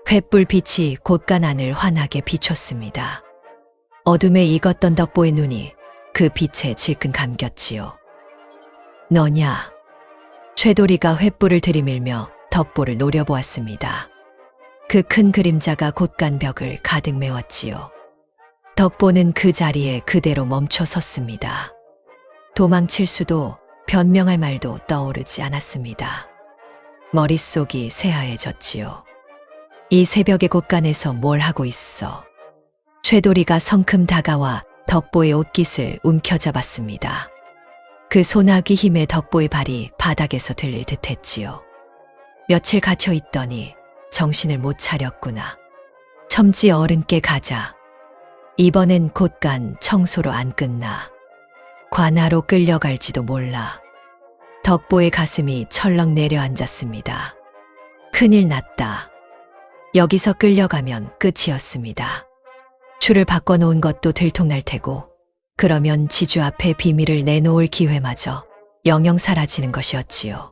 횃불빛이 곳간 안을 환하게 비췄습니다. 어둠에 익었던 덕보의 눈이 그 빛에 질끈 감겼지요. 너냐? 최도리가 횃불을 들이밀며 덕보를 노려보았습니다. 그 큰 그림자가 곳간 벽을 가득 메웠지요. 덕보는 그 자리에 그대로 멈춰 섰습니다. 도망칠 수도 변명할 말도 떠오르지 않았습니다. 머릿속이 새하얘졌지요. 이 새벽의 곳간에서 뭘 하고 있어? 최도리가 성큼 다가와 덕보의 옷깃을 움켜잡았습니다. 그 소나기 힘에 덕보의 발이 바닥에서 들릴 듯했지요. 며칠 갇혀 있더니 정신을 못 차렸구나. 첨지 어른께 가자. 이번엔 곳간 청소로 안 끝나. 관하로 끌려갈지도 몰라. 덕보의 가슴이 철렁 내려앉았습니다. 큰일 났다. 여기서 끌려가면 끝이었습니다. 추를 바꿔놓은 것도 들통날 테고 그러면 지주 앞에 비밀을 내놓을 기회마저 영영 사라지는 것이었지요.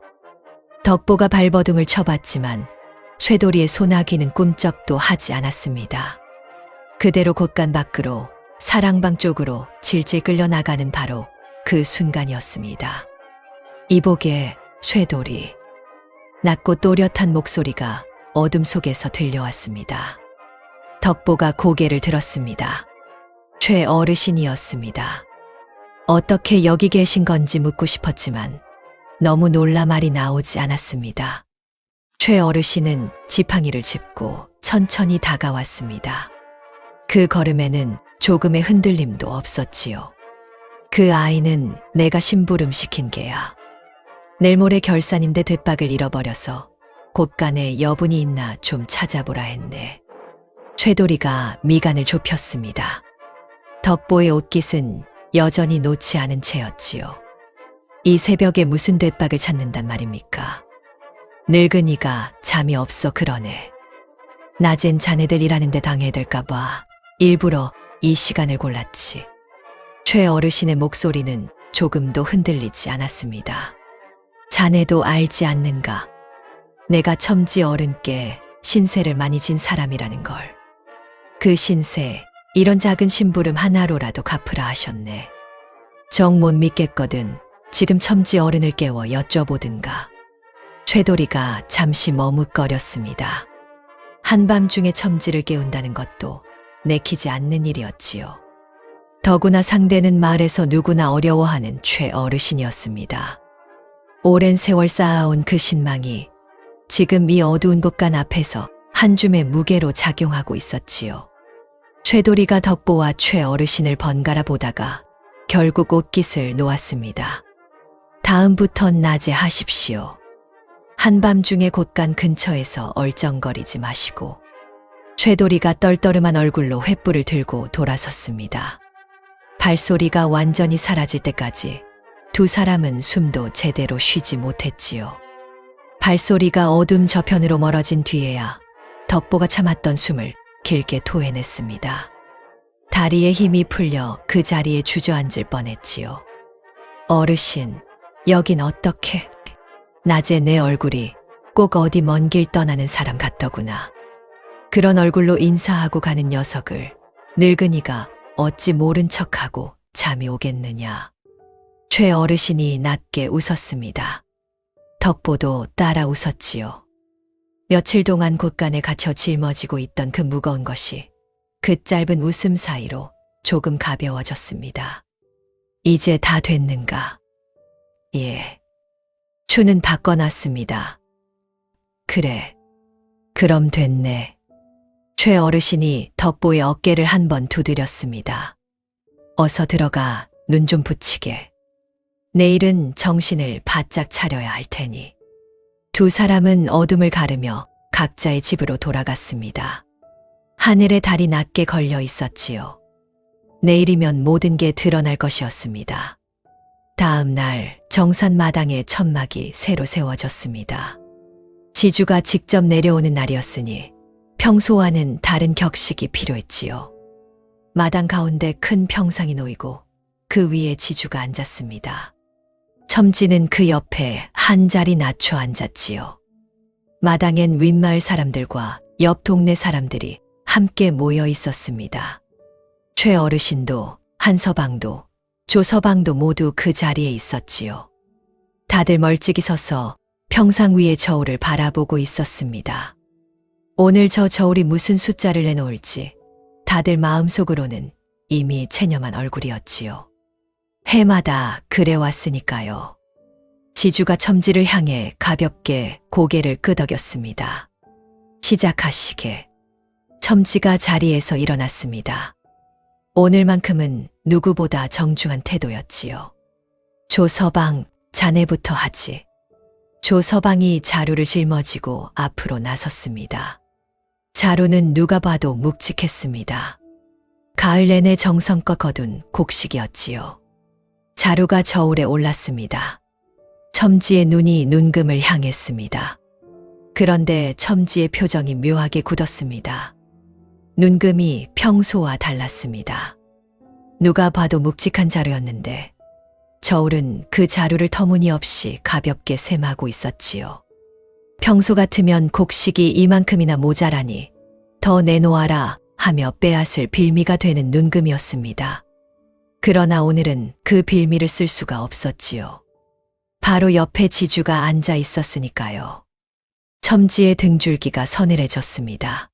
덕보가 발버둥을 쳐봤지만 쇠도리의 소나기는 꿈쩍도 하지 않았습니다. 그대로 곳간 밖으로 사랑방 쪽으로 질질 끌려나가는 바로 그 순간이었습니다. 이복의 쇠도리. 낮고 또렷한 목소리가 어둠 속에서 들려왔습니다. 덕보가 고개를 들었습니다. 최 어르신이었습니다. 어떻게 여기 계신 건지 묻고 싶었지만 너무 놀라 말이 나오지 않았습니다. 최 어르신은 지팡이를 짚고 천천히 다가왔습니다. 그 걸음에는 조금의 흔들림도 없었지요. 그 아이는 내가 심부름 시킨 개야. 내일 모레 결산인데 돛박을 잃어버려서 곳간에 여분이 있나 좀 찾아보라 했네. 최도리가 미간을 좁혔습니다. 덕보의 옷깃은 여전히 놓지 않은 채였지요. 이 새벽에 무슨 돛박을 찾는단 말입니까? 늙은이가 잠이 없어 그러네. 낮엔 자네들 일하는데 당해들까봐 일부러 이 시간을 골랐지. 최 어르신의 목소리는 조금도 흔들리지 않았습니다. 자네도 알지 않는가? 내가 첨지 어른께 신세를 많이 진 사람이라는 걸. 그 신세, 이런 작은 심부름 하나로라도 갚으라 하셨네. 정 못 믿겠거든 지금 첨지 어른을 깨워 여쭤보든가. 최도리가 잠시 머뭇거렸습니다. 한밤중에 첨지를 깨운다는 것도 내키지 않는 일이었지요. 더구나 상대는 마을에서 누구나 어려워하는 최 어르신이었습니다. 오랜 세월 쌓아온 그 신망이 지금 이 어두운 곳간 앞에서 한 줌의 무게로 작용하고 있었지요. 최도리가 덕보와 최 어르신을 번갈아 보다가 결국 옷깃을 놓았습니다. 다음부턴 낮에 하십시오. 한밤중에 곳간 근처에서 얼쩡거리지 마시고. 최도리가 떨떠름한 얼굴로 횃불을 들고 돌아섰습니다. 발소리가 완전히 사라질 때까지 두 사람은 숨도 제대로 쉬지 못했지요. 발소리가 어둠 저편으로 멀어진 뒤에야 덕보가 참았던 숨을 길게 토해냈습니다. 다리에 힘이 풀려 그 자리에 주저앉을 뻔했지요. 어르신, 여긴 어떻게? 낮에 내 얼굴이 꼭 어디 먼 길 떠나는 사람 같더구나. 그런 얼굴로 인사하고 가는 녀석을 늙은이가 어찌 모른 척하고 잠이 오겠느냐. 최 어르신이 낮게 웃었습니다. 덕보도 따라 웃었지요. 며칠 동안 곳간에 갇혀 짊어지고 있던 그 무거운 것이 그 짧은 웃음 사이로 조금 가벼워졌습니다. 이제 다 됐는가? 예. 추는 바꿔놨습니다. 그래. 그럼 됐네. 최 어르신이 덕보의 어깨를 한 번 두드렸습니다. 어서 들어가 눈 좀 붙이게. 내일은 정신을 바짝 차려야 할 테니. 두 사람은 어둠을 가르며 각자의 집으로 돌아갔습니다. 하늘에 달이 낮게 걸려 있었지요. 내일이면 모든 게 드러날 것이었습니다. 다음 날 정산 마당에 천막이 새로 세워졌습니다. 지주가 직접 내려오는 날이었으니 평소와는 다른 격식이 필요했지요. 마당 가운데 큰 평상이 놓이고 그 위에 지주가 앉았습니다. 첨지는 그 옆에 한 자리 낮춰 앉았지요. 마당엔 윗마을 사람들과 옆 동네 사람들이 함께 모여 있었습니다. 최 어르신도 한서방도 조서방도 모두 그 자리에 있었지요. 다들 멀찍이 서서 평상 위의 저울을 바라보고 있었습니다. 오늘 저 저울이 무슨 숫자를 내놓을지 다들 마음속으로는 이미 체념한 얼굴이었지요. 해마다 그래왔으니까요. 지주가 첨지를 향해 가볍게 고개를 끄덕였습니다. 시작하시게. 첨지가 자리에서 일어났습니다. 오늘만큼은 누구보다 정중한 태도였지요. 조서방, 자네부터 하지. 조서방이 자루를 짊어지고 앞으로 나섰습니다. 자루는 누가 봐도 묵직했습니다. 가을 내내 정성껏 거둔 곡식이었지요. 자루가 저울에 올랐습니다. 첨지의 눈이 눈금을 향했습니다. 그런데 첨지의 표정이 묘하게 굳었습니다. 눈금이 평소와 달랐습니다. 누가 봐도 묵직한 자루였는데 저울은 그 자루를 터무니없이 가볍게 셈하고 있었지요. 평소 같으면 곡식이 이만큼이나 모자라니 더 내놓아라 하며 빼앗을 빌미가 되는 눈금이었습니다. 그러나 오늘은 그 빌미를 쓸 수가 없었지요. 바로 옆에 지주가 앉아 있었으니까요. 첨지의 등줄기가 서늘해졌습니다.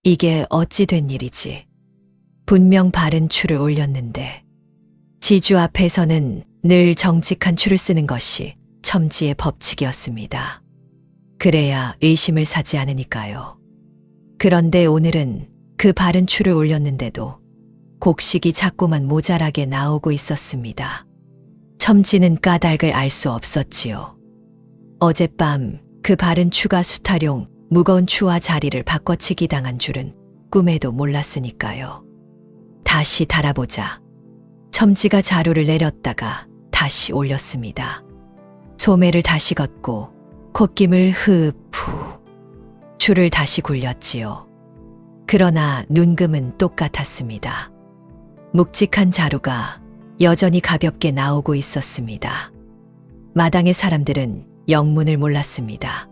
이게 어찌 된 일이지? 분명 바른 추를 올렸는데 지주 앞에서는 늘 정직한 추를 쓰는 것이 첨지의 법칙이었습니다. 그래야 의심을 사지 않으니까요. 그런데 오늘은 그 바른 추를 올렸는데도 곡식이 자꾸만 모자라게 나오고 있었습니다. 첨지는 까닭을 알 수 없었지요. 어젯밤 그 바른 추가 수타룡 무거운 추와 자리를 바꿔치기 당한 줄은 꿈에도 몰랐으니까요. 다시 달아보자. 첨지가 자루를 내렸다가 다시 올렸습니다. 소매를 다시 걷고 콧김을 흡 후. 추를 다시 굴렸지요. 그러나 눈금은 똑같았습니다. 묵직한 자루가 여전히 가볍게 나오고 있었습니다. 마당의 사람들은 영문을 몰랐습니다.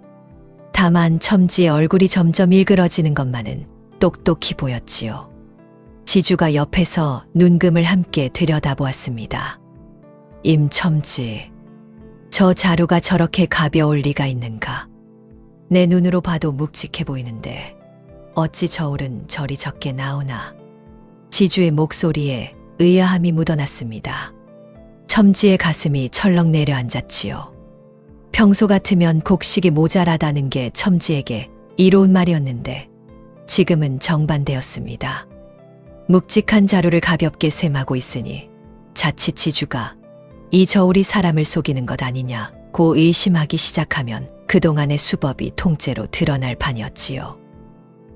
다만 첨지의 얼굴이 점점 일그러지는 것만은 똑똑히 보였지요. 지주가 옆에서 눈금을 함께 들여다보았습니다. 임첨지, 저 자루가 저렇게 가벼울 리가 있는가? 내 눈으로 봐도 묵직해 보이는데 어찌 저울은 저리 적게 나오나? 지주의 목소리에 의아함이 묻어났습니다. 첨지의 가슴이 철렁 내려앉았지요. 평소 같으면 곡식이 모자라다는 게 첨지에게 이로운 말이었는데 지금은 정반대였습니다. 묵직한 자루를 가볍게 셈하고 있으니 자칫 지주가 이 저울이 사람을 속이는 것 아니냐고 의심하기 시작하면 그동안의 수법이 통째로 드러날 판이었지요.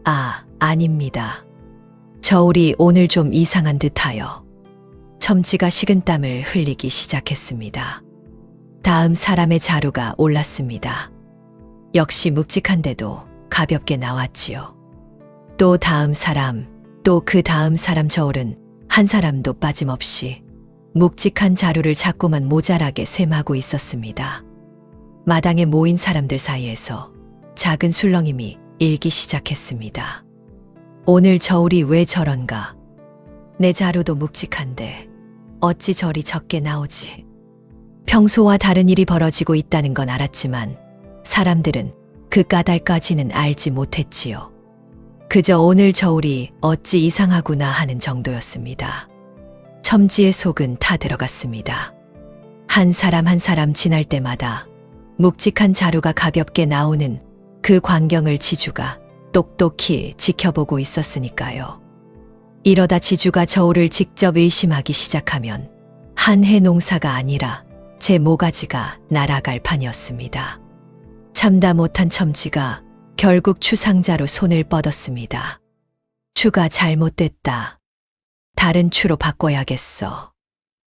아, 아닙니다. 저울이 오늘 좀 이상한 듯하여. 첨지가 식은땀을 흘리기 시작했습니다. 다음 사람의 자루가 올랐습니다. 역시 묵직한데도 가볍게 나왔지요. 또 다음 사람, 또 그 다음 사람 저울은 한 사람도 빠짐없이 묵직한 자루를 자꾸만 모자라게 셈하고 있었습니다. 마당에 모인 사람들 사이에서 작은 술렁임이 일기 시작했습니다. 오늘 저울이 왜 저런가? 내 자루도 묵직한데 어찌 저리 적게 나오지? 평소와 다른 일이 벌어지고 있다는 건 알았지만 사람들은 그 까닭까지는 알지 못했지요. 그저 오늘 저울이 어찌 이상하구나 하는 정도였습니다. 첨지의 속은 타들어갔습니다. 한 사람 한 사람 지날 때마다 묵직한 자루가 가볍게 나오는 그 광경을 지주가 똑똑히 지켜보고 있었으니까요. 이러다 지주가 저울을 직접 의심하기 시작하면 한 해 농사가 아니라 제 모가지가 날아갈 판이었습니다. 참다 못한 첨지가 결국 추상자로 손을 뻗었습니다. 추가 잘못됐다. 다른 추로 바꿔야겠어.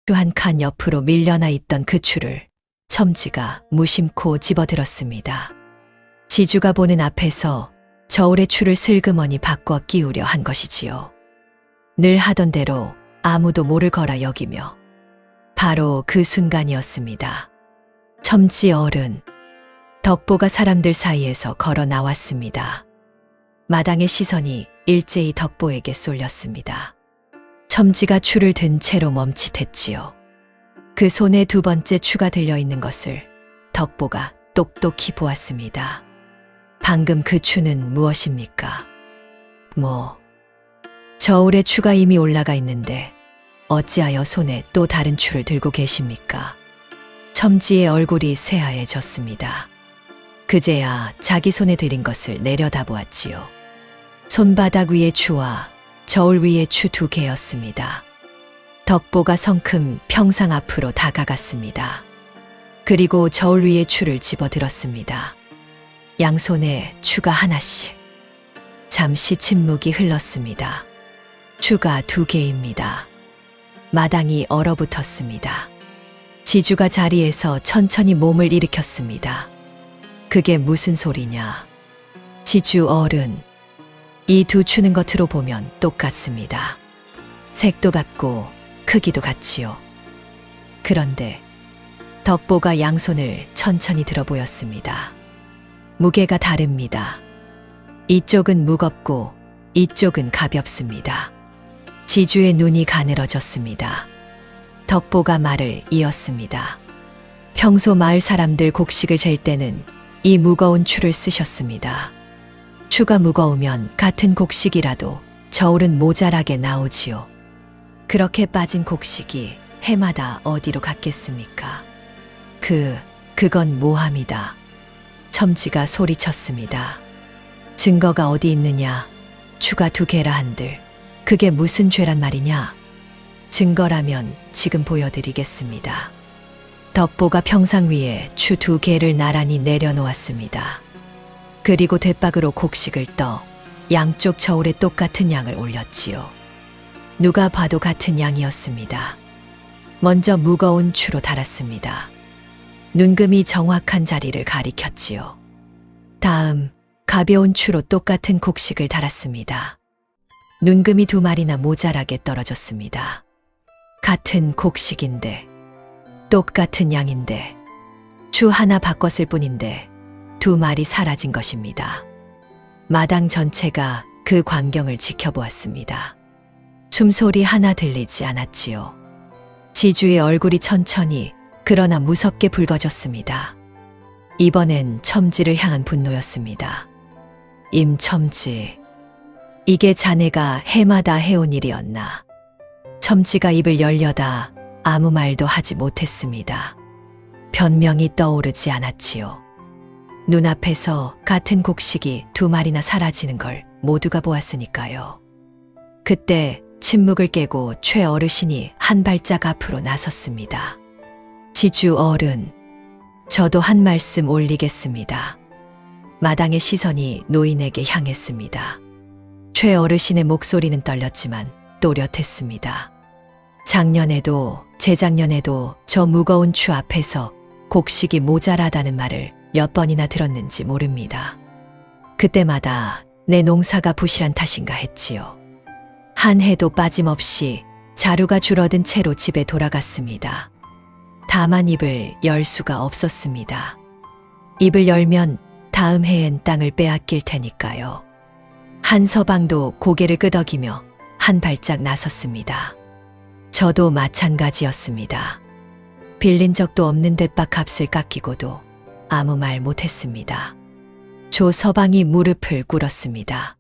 추 한 칸 옆으로 밀려나 있던 그 추를 첨지가 무심코 집어들었습니다. 지주가 보는 앞에서 저울의 추를 슬그머니 바꿔 끼우려 한 것이지요. 늘 하던 대로 아무도 모를 거라 여기며 바로 그 순간이었습니다. 첨지 어른, 덕보가 사람들 사이에서 걸어 나왔습니다. 마당의 시선이 일제히 덕보에게 쏠렸습니다. 첨지가 추를 든 채로 멈칫했지요. 그 손에 두 번째 추가 들려있는 것을 덕보가 똑똑히 보았습니다. 방금 그 추는 무엇입니까? 저울에 추가 이미 올라가 있는데 어찌하여 손에 또 다른 추를 들고 계십니까? 첨지의 얼굴이 새하얘졌습니다. 그제야 자기 손에 들인 것을 내려다보았지요. 손바닥 위의 추와 저울 위의 추 두 개였습니다. 덕보가 성큼 평상 앞으로 다가갔습니다. 그리고 저울 위의 추를 집어들었습니다. 양손에 추가 하나씩. 잠시 침묵이 흘렀습니다. 추가 두 개입니다. 마당이 얼어붙었습니다. 지주가 자리에서 천천히 몸을 일으켰습니다. 그게 무슨 소리냐? 지주 어른. 이 두 추는 겉으로 보면 똑같습니다. 색도 같고 크기도 같지요. 그런데 덕보가 양손을 천천히 들어 보였습니다. 무게가 다릅니다. 이쪽은 무겁고 이쪽은 가볍습니다. 지주의 눈이 가늘어졌습니다. 덕보가 말을 이었습니다. 평소 마을 사람들 곡식을 잴 때는 이 무거운 추를 쓰셨습니다. 추가 무거우면 같은 곡식이라도 저울은 모자라게 나오지요. 그렇게 빠진 곡식이 해마다 어디로 갔겠습니까? 그건 모함이다. 첨지가 소리쳤습니다. 증거가 어디 있느냐? 추가 두 개라 한들 그게 무슨 죄란 말이냐? 증거라면 지금 보여드리겠습니다. 덕보가 평상 위에 추 두 개를 나란히 내려놓았습니다. 그리고 돛박으로 곡식을 떠 양쪽 저울에 똑같은 양을 올렸지요. 누가 봐도 같은 양이었습니다. 먼저 무거운 추로 달았습니다. 눈금이 정확한 자리를 가리켰지요. 다음 가벼운 추로 똑같은 곡식을 달았습니다. 눈금이 두 마리나 모자라게 떨어졌습니다. 같은 곡식인데, 똑같은 양인데, 추 하나 바꿨을 뿐인데 두 마리 사라진 것입니다. 마당 전체가 그 광경을 지켜보았습니다. 숨소리 하나 들리지 않았지요. 지주의 얼굴이 천천히 그러나 무섭게 붉어졌습니다. 이번엔 첨지를 향한 분노였습니다. 임첨지, 이게 자네가 해마다 해온 일이었나? 첨지가 입을 열려다 아무 말도 하지 못했습니다. 변명이 떠오르지 않았지요. 눈앞에서 같은 곡식이 두 마리나 사라지는 걸 모두가 보았으니까요. 그때 침묵을 깨고 최 어르신이 한 발짝 앞으로 나섰습니다. 지주 어른, 저도 한 말씀 올리겠습니다. 마당의 시선이 노인에게 향했습니다. 최 어르신의 목소리는 떨렸지만 또렷했습니다. 작년에도 재작년에도 저 무거운 추 앞에서 곡식이 모자라다는 말을 몇 번이나 들었는지 모릅니다. 그때마다 내 농사가 부실한 탓인가 했지요. 한 해도 빠짐없이 자루가 줄어든 채로 집에 돌아갔습니다. 다만 입을 열 수가 없었습니다. 입을 열면 다음 해엔 땅을 빼앗길 테니까요. 한 서방도 고개를 끄덕이며 한 발짝 나섰습니다. 저도 마찬가지였습니다. 빌린 적도 없는 돛박 값을 깎이고도 아무 말 못했습니다. 조 서방이 무릎을 꿇었습니다.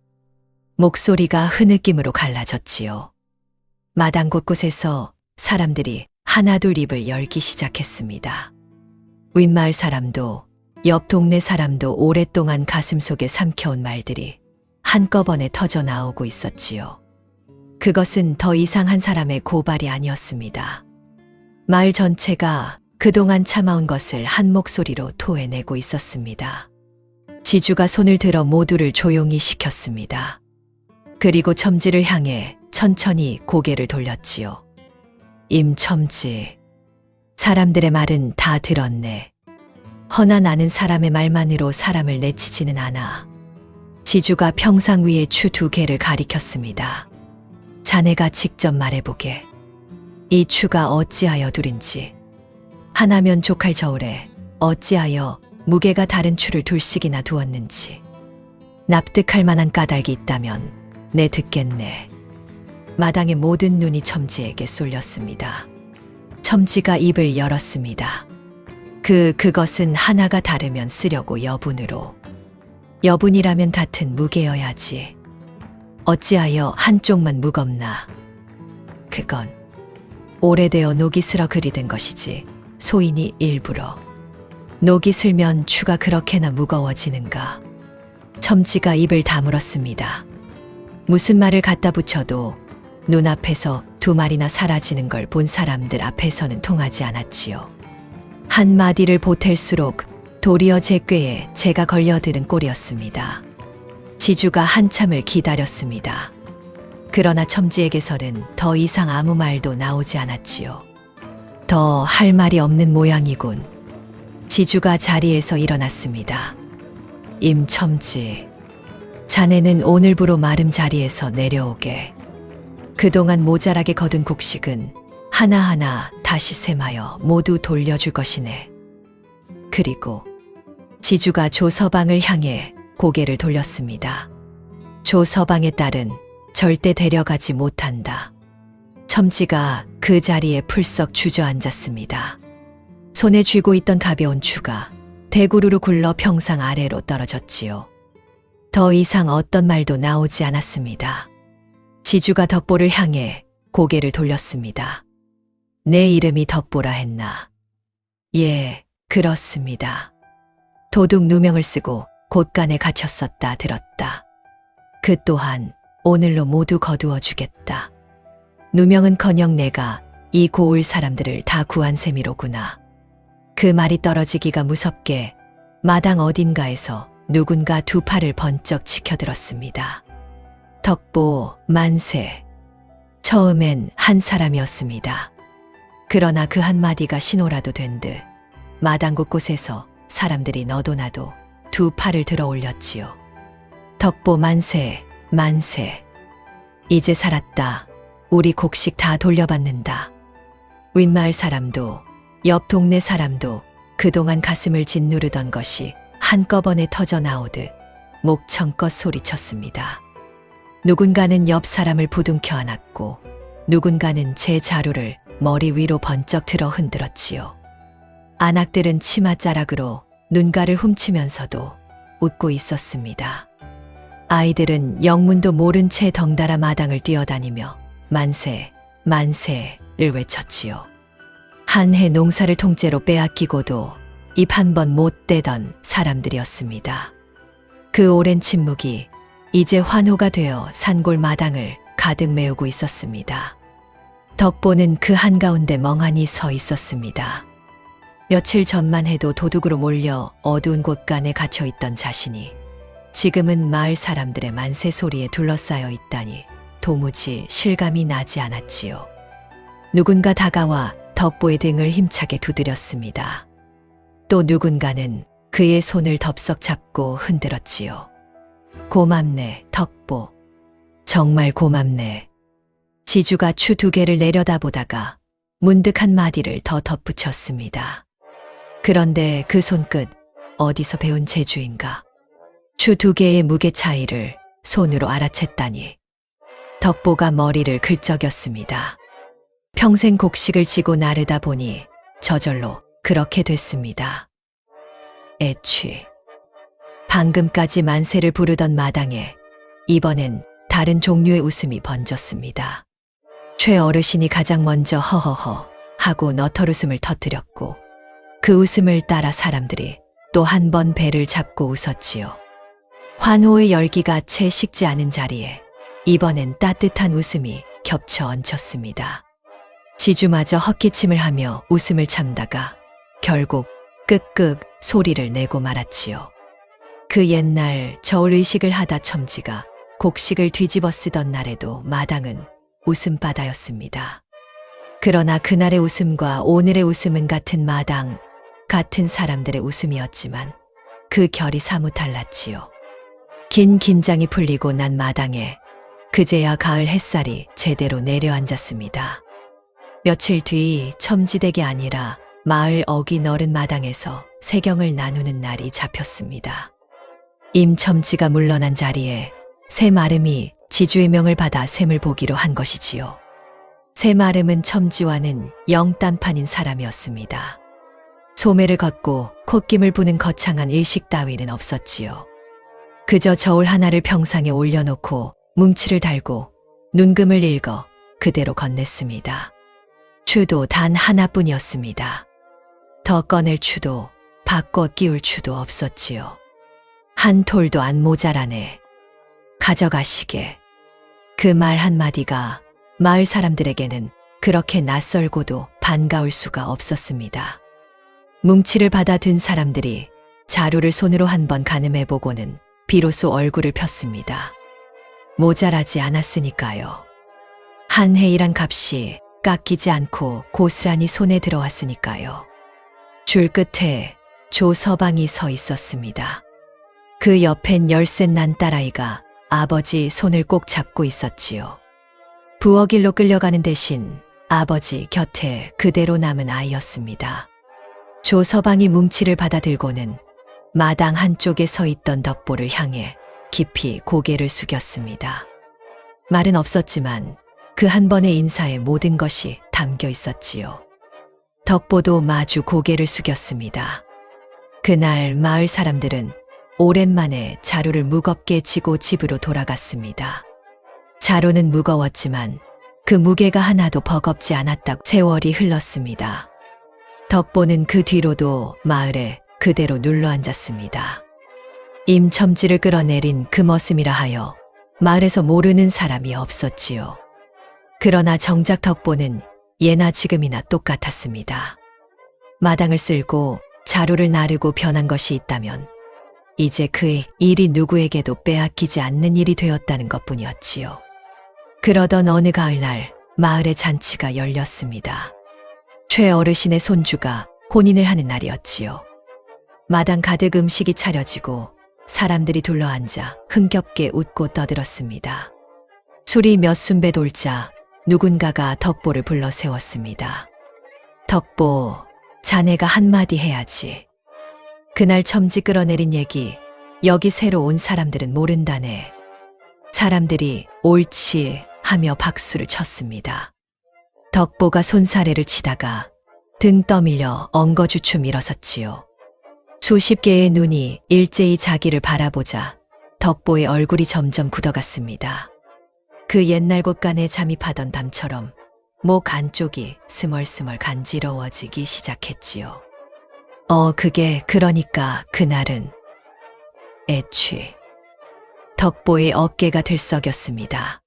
목소리가 흐느낌으로 갈라졌지요. 마당 곳곳에서 사람들이 하나둘 입을 열기 시작했습니다. 윗마을 사람도 옆 동네 사람도 오랫동안 가슴속에 삼켜온 말들이 한꺼번에 터져 나오고 있었지요. 그것은 더 이상 한 사람의 고발이 아니었습니다. 마을 전체가 그동안 참아온 것을 한 목소리로 토해내고 있었습니다. 지주가 손을 들어 모두를 조용히 시켰습니다. 그리고 첨지를 향해 천천히 고개를 돌렸지요. 임첨지, 사람들의 말은 다 들었네. 허나 나는 사람의 말만으로 사람을 내치지는 않아. 지주가 평상 위에 추 2개를 가리켰습니다. 자네가 직접 말해보게. 이 추가 어찌하여 둘인지. 하나면 족할 저울에 어찌하여 무게가 다른 추를 2씩이나 두었는지. 납득할 만한 까닭이 있다면 내 듣겠네. 마당의 모든 눈이 첨지에게 쏠렸습니다. 첨지가 입을 열었습니다. 그것은 하나가 다르면 쓰려고 여분으로. 여분이라면 같은 무게여야지. 어찌하여 한쪽만 무겁나. 그건 오래되어 녹이 슬어 그리된 것이지 소인이 일부러. 녹이 슬면 추가 그렇게나 무거워지는가. 첨지가 입을 다물었습니다. 무슨 말을 갖다 붙여도 눈앞에서 2마리나 사라지는 걸 본 사람들 앞에서는 통하지 않았지요. 한마디를 보탤수록 도리어 제 꾀에 제가 걸려드는 꼴이었습니다. 지주가 한참을 기다렸습니다. 그러나 첨지에게서는 더 이상 아무 말도 나오지 않았지요. 더 할 말이 없는 모양이군. 지주가 자리에서 일어났습니다. 임첨지, 자네는 오늘부로 마름 자리에서 내려오게. 그동안 모자라게 거둔 곡식은 하나하나 다시 셈하여 모두 돌려줄 것이네. 그리고 지주가 조 서방을 향해 고개를 돌렸습니다. 조 서방의 딸은 절대 데려가지 못한다. 첨지가 그 자리에 풀썩 주저앉았습니다. 손에 쥐고 있던 가벼운 추가 대구르르 굴러 평상 아래로 떨어졌지요. 더 이상 어떤 말도 나오지 않았습니다. 지주가 덕보를 향해 고개를 돌렸습니다. 내 이름이 덕보라 했나? 예, 그렇습니다. 도둑 누명을 쓰고 곳간에 갇혔었다 들었다. 그 또한 오늘로 모두 거두어 주겠다. 누명은커녕 내가 이 고을 사람들을 다 구한 셈이로구나. 그 말이 떨어지기가 무섭게 마당 어딘가에서 누군가 2 팔을 번쩍 치켜들었습니다. 덕보 만세. 처음엔 한 사람이었습니다. 그러나 그 한마디가 신호라도 된 듯 마당 곳곳에서 사람들이 너도 나도 2 팔을 들어 올렸지요. 덕보 만세, 만세. 이제 살았다. 우리 곡식 다 돌려받는다. 윗마을 사람도 옆 동네 사람도 그동안 가슴을 짓누르던 것이 한꺼번에 터져 나오듯 목청껏 소리쳤습니다. 누군가는 옆 사람을 부둥켜 안았고 누군가는 제 자루를 머리 위로 번쩍 들어 흔들었지요. 안악들은 치맛자락으로 눈가를 훔치면서도 웃고 있었습니다. 아이들은 영문도 모른 채 덩달아 마당을 뛰어다니며 만세, 만세를 외쳤지요. 한 해 농사를 통째로 빼앗기고도 입 한 번 못 대던 사람들이었습니다. 그 오랜 침묵이 이제 환호가 되어 산골 마당을 가득 메우고 있었습니다. 덕보는 그 한가운데 멍하니 서 있었습니다. 며칠 전만 해도 도둑으로 몰려 어두운 곳간에 갇혀있던 자신이 지금은 마을 사람들의 만세 소리에 둘러싸여 있다니 도무지 실감이 나지 않았지요. 누군가 다가와 덕보의 등을 힘차게 두드렸습니다. 또 누군가는 그의 손을 덥석 잡고 흔들었지요. 고맙네, 덕보. 정말 고맙네. 지주가 추 2개를 내려다보다가 문득 한마디를 더 덧붙였습니다. 그런데 그 손끝 어디서 배운 재주인가? 추 2개의 무게 차이를 손으로 알아챘다니. 덕보가 머리를 긁적였습니다. 평생 곡식을 지고 나르다 보니 저절로 그렇게 됐습니다. 애취. 방금까지 만세를 부르던 마당에 이번엔 다른 종류의 웃음이 번졌습니다. 최 어르신이 가장 먼저 허허허 하고 너털웃음을 터뜨렸고 그 웃음을 따라 사람들이 또 한 번 배를 잡고 웃었지요. 환호의 열기가 채 식지 않은 자리에 이번엔 따뜻한 웃음이 겹쳐 얹혔습니다. 지주마저 헛기침을 하며 웃음을 참다가 결국 끄끄 소리를 내고 말았지요. 그 옛날 저울 의식을 하다 첨지가 곡식을 뒤집어 쓰던 날에도 마당은 웃음바다였습니다. 그러나 그날의 웃음과 오늘의 웃음은 같은 마당, 같은 사람들의 웃음이었지만 그 결이 사뭇 달랐지요. 긴 긴장이 풀리고 난 마당에 그제야 가을 햇살이 제대로 내려앉았습니다. 며칠 뒤 첨지댁이 아니라 마을 어귀 너른 마당에서 세경을 나누는 날이 잡혔습니다. 임첨지가 물러난 자리에 새마름이 지주의 명을 받아 셈을 보기로 한 것이지요. 새마름은 첨지와는 영 딴판인 사람이었습니다. 소매를 걷고 콧김을 부는 거창한 일식 따위는 없었지요. 그저 저울 하나를 평상에 올려놓고 뭉치를 달고 눈금을 읽어 그대로 건넸습니다. 추도 단 하나뿐이었습니다. 더 꺼낼 추도 바꿔 끼울 추도 없었지요. 한 톨도 안 모자라네. 가져가시게. 그 말 한마디가 마을 사람들에게는 그렇게 낯설고도 반가울 수가 없었습니다. 뭉치를 받아 든 사람들이 자루를 손으로 한번 가늠해보고는 비로소 얼굴을 폈습니다. 모자라지 않았으니까요. 한 해일한 값이 깎이지 않고 고스란히 손에 들어왔으니까요. 줄 끝에 조서방이 서 있었습니다. 그 옆엔 열셋 난 딸아이가 아버지 손을 꼭 잡고 있었지요. 부엌일로 끌려가는 대신 아버지 곁에 그대로 남은 아이였습니다. 조서방이 뭉치를 받아 들고는 마당 한쪽에 서 있던 덕보를 향해 깊이 고개를 숙였습니다. 말은 없었지만 그 한 번의 인사에 모든 것이 담겨 있었지요. 덕보도 마주 고개를 숙였습니다. 그날 마을 사람들은 오랜만에 자루를 무겁게 지고 집으로 돌아갔습니다. 자루는 무거웠지만 그 무게가 하나도 버겁지 않았다고 세월이 흘렀습니다. 덕보는 그 뒤로도 마을에 그대로 눌러앉았습니다. 임첨지를 끌어내린 그 머슴이라 하여 마을에서 모르는 사람이 없었지요. 그러나 정작 덕보는 예나 지금이나 똑같았습니다. 마당을 쓸고 자루를 나르고 변한 것이 있다면 이제 그의 일이 누구에게도 빼앗기지 않는 일이 되었다는 것뿐이었지요. 그러던 어느 가을날 마을의 잔치가 열렸습니다. 최 어르신의 손주가 혼인을 하는 날이었지요. 마당 가득 음식이 차려지고 사람들이 둘러앉아 흥겹게 웃고 떠들었습니다. 술이 몇 순배 돌자 누군가가 덕보를 불러 세웠습니다. 덕보, 자네가 한마디 해야지. 그날 첨지 끌어내린 얘기 여기 새로 온 사람들은 모른다네. 사람들이 옳지 하며 박수를 쳤습니다. 덕보가 손사래를 치다가 등 떠밀려 엉거주춤 일어섰지요. 수십 개의 눈이 일제히 자기를 바라보자 덕보의 얼굴이 점점 굳어갔습니다. 그 옛날 곳간에 잠입하던 담처럼 목 안쪽이 스멀스멀 간지러워지기 시작했지요. 그게 그러니까 그날은 애취. 덕보의 어깨가 들썩였습니다.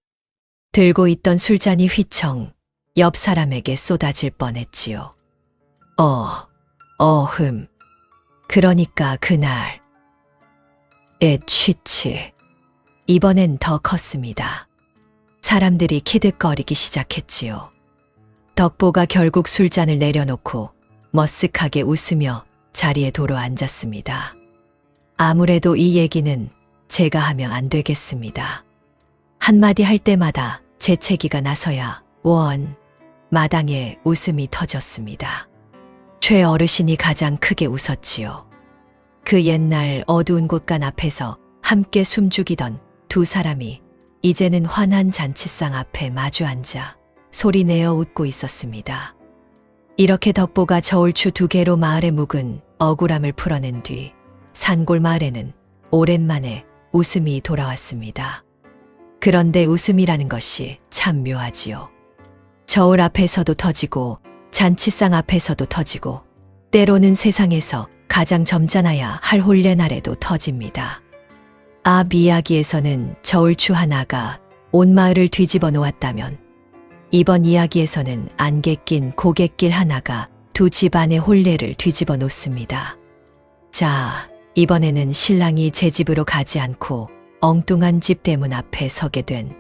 들고 있던 술잔이 휘청 옆 사람에게 쏟아질 뻔했지요. 그러니까 그날. 애취치. 이번엔 더 컸습니다. 사람들이 키득거리기 시작했지요. 덕보가 결국 술잔을 내려놓고 머쓱하게 웃으며 자리에 도로 앉았습니다. 아무래도 이 얘기는 제가 하면 안 되겠습니다. 한마디 할 때마다 재채기가 나서야 마당에 웃음이 터졌습니다. 최 어르신이 가장 크게 웃었지요. 그 옛날 어두운 곳간 앞에서 함께 숨죽이던 두 사람이 이제는 환한 잔치상 앞에 마주 앉아 소리내어 웃고 있었습니다. 이렇게 덕보가 저울추 2개로 마을의 묵은 억울함을 풀어낸 뒤 산골 마을에는 오랜만에 웃음이 돌아왔습니다. 그런데 웃음이라는 것이 참 묘하지요. 저울 앞에서도 터지고 잔치상 앞에서도 터지고 때로는 세상에서 가장 점잖아야 할 혼례날에도 터집니다. 앞 이야기에서는 저울추 하나가 온 마을을 뒤집어 놓았다면 이번 이야기에서는 안개 낀 고갯길 하나가 두 집안의 혼례를 뒤집어 놓습니다. 자, 이번에는 신랑이 제 집으로 가지 않고 엉뚱한 집 대문 앞에 서게 된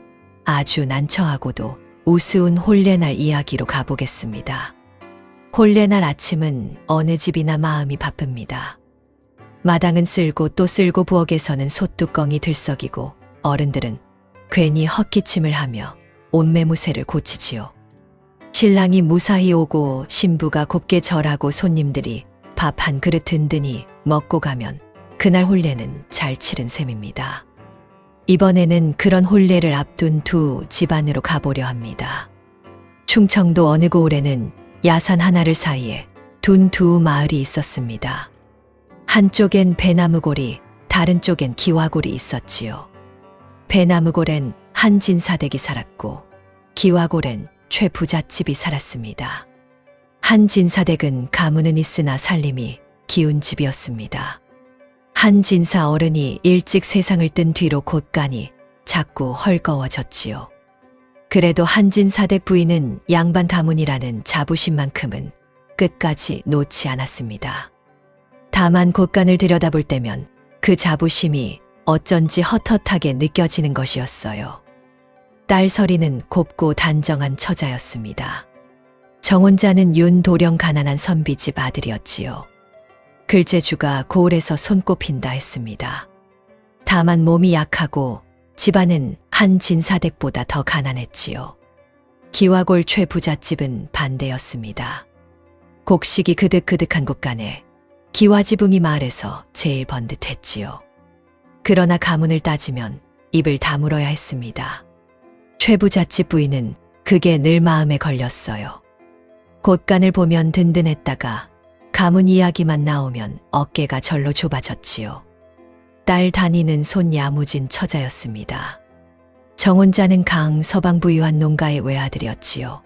아주 난처하고도 우스운 혼례날 이야기로 가보겠습니다. 혼례날 아침은 어느 집이나 마음이 바쁩니다. 마당은 쓸고 또 쓸고 부엌에서는 솥뚜껑이 들썩이고 어른들은 괜히 헛기침을 하며 옷매무새를 고치지요. 신랑이 무사히 오고 신부가 곱게 절하고 손님들이 밥 한 그릇 든든히 먹고 가면 그날 혼례는 잘 치른 셈입니다. 이번에는 그런 혼례를 앞둔 두 집안으로 가보려 합니다. 충청도 어느 고을에는 야산 하나를 사이에 둔 두 마을이 있었습니다. 한쪽엔 배나무골이, 다른 쪽엔 기와골이 있었지요. 배나무골엔 한진사댁이 살았고 기와골엔 최부잣집이 살았습니다. 한진사댁은 가문은 있으나 살림이 기운 집이었습니다. 한진사 어른이 일찍 세상을 뜬 뒤로 곳간이 자꾸 헐거워졌지요. 그래도 한진사댁 부인은 양반 가문이라는 자부심만큼은 끝까지 놓지 않았습니다. 다만 곳간을 들여다볼 때면 그 자부심이 어쩐지 헛헛하게 느껴지는 것이었어요. 딸서리는 곱고 단정한 처자였습니다. 정혼자는 윤도령 가난한 선비집 아들이었지요. 글재주가 고을에서 손꼽힌다 했습니다. 다만 몸이 약하고 집안은 한진사댁보다 더 가난했지요. 기와골 최부잣집은 반대였습니다. 곡식이 그득그득한 곳간에 기와지붕이 마을에서 제일 번듯했지요. 그러나 가문을 따지면 입을 다물어야 했습니다. 최부잣집 부인은 그게 늘 마음에 걸렸어요. 곳간을 보면 든든했다가 가문 이야기만 나오면 어깨가 절로 좁아졌지요. 딸 다니는 손 야무진 처자였습니다. 정혼자는 강 서방 부유한 농가의 외아들이었지요.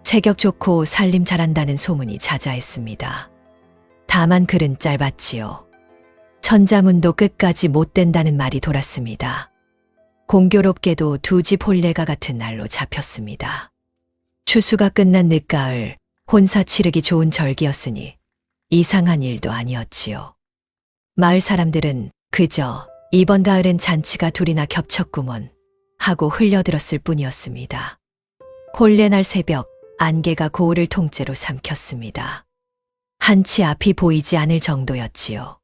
체격 좋고 살림 잘한다는 소문이 자자했습니다. 다만 글은 짧았지요. 천자문도 끝까지 못 된다는 말이 돌았습니다. 공교롭게도 두 집 혼례가 같은 날로 잡혔습니다. 추수가 끝난 늦가을 혼사 치르기 좋은 절기였으니 이상한 일도 아니었지요. 마을 사람들은 그저 이번 가을엔 잔치가 둘이나 겹쳤구먼 하고 흘려들었을 뿐이었습니다. 혼례날 새벽 안개가 고을을 통째로 삼켰습니다. 한치 앞이 보이지 않을 정도였지요.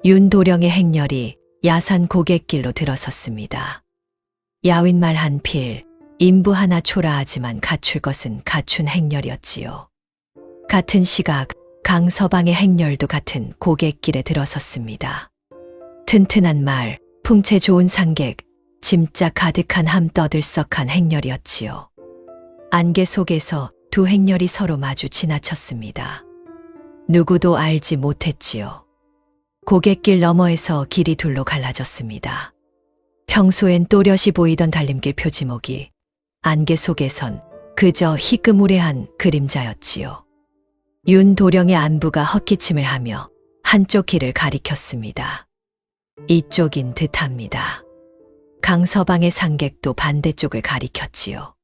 윤도령의 행렬이 야산 고갯길로 들어섰습니다. 야윈말 한 필, 인부 하나 초라하지만 갖출 것은 갖춘 행렬이었지요. 같은 시각 강서방의 행렬도 같은 고갯길에 들어섰습니다. 튼튼한 말, 풍채 좋은 상객, 짐짝 가득한 함 떠들썩한 행렬이었지요. 안개 속에서 두 행렬이 서로 마주 지나쳤습니다. 누구도 알지 못했지요. 고갯길 너머에서 길이 둘로 갈라졌습니다. 평소엔 또렷이 보이던 달림길 표지목이 안개 속에선 그저 희끄무레한 그림자였지요. 윤도령의 안부가 헛기침을 하며 한쪽 길을 가리켰습니다. 이쪽인 듯합니다. 강서방의 상객도 반대쪽을 가리켰지요.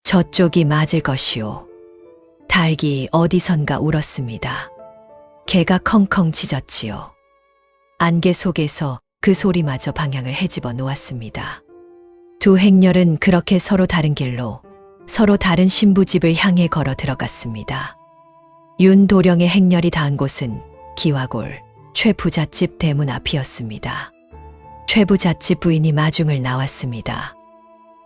저쪽이 맞을 것이오. 닭이 어디선가 울었습니다. 개가 컹컹 짖었지요. 안개 속에서 그 소리마저 방향을 헤집어 놓았습니다. 두 행렬은 그렇게 서로 다른 길로 서로 다른 신부 집을 향해 걸어 들어갔습니다. 윤도령의 행렬이 닿은 곳은 기와골 최 부잣집 대문 앞이었습니다. 최 부잣집 부인이 마중을 나왔습니다.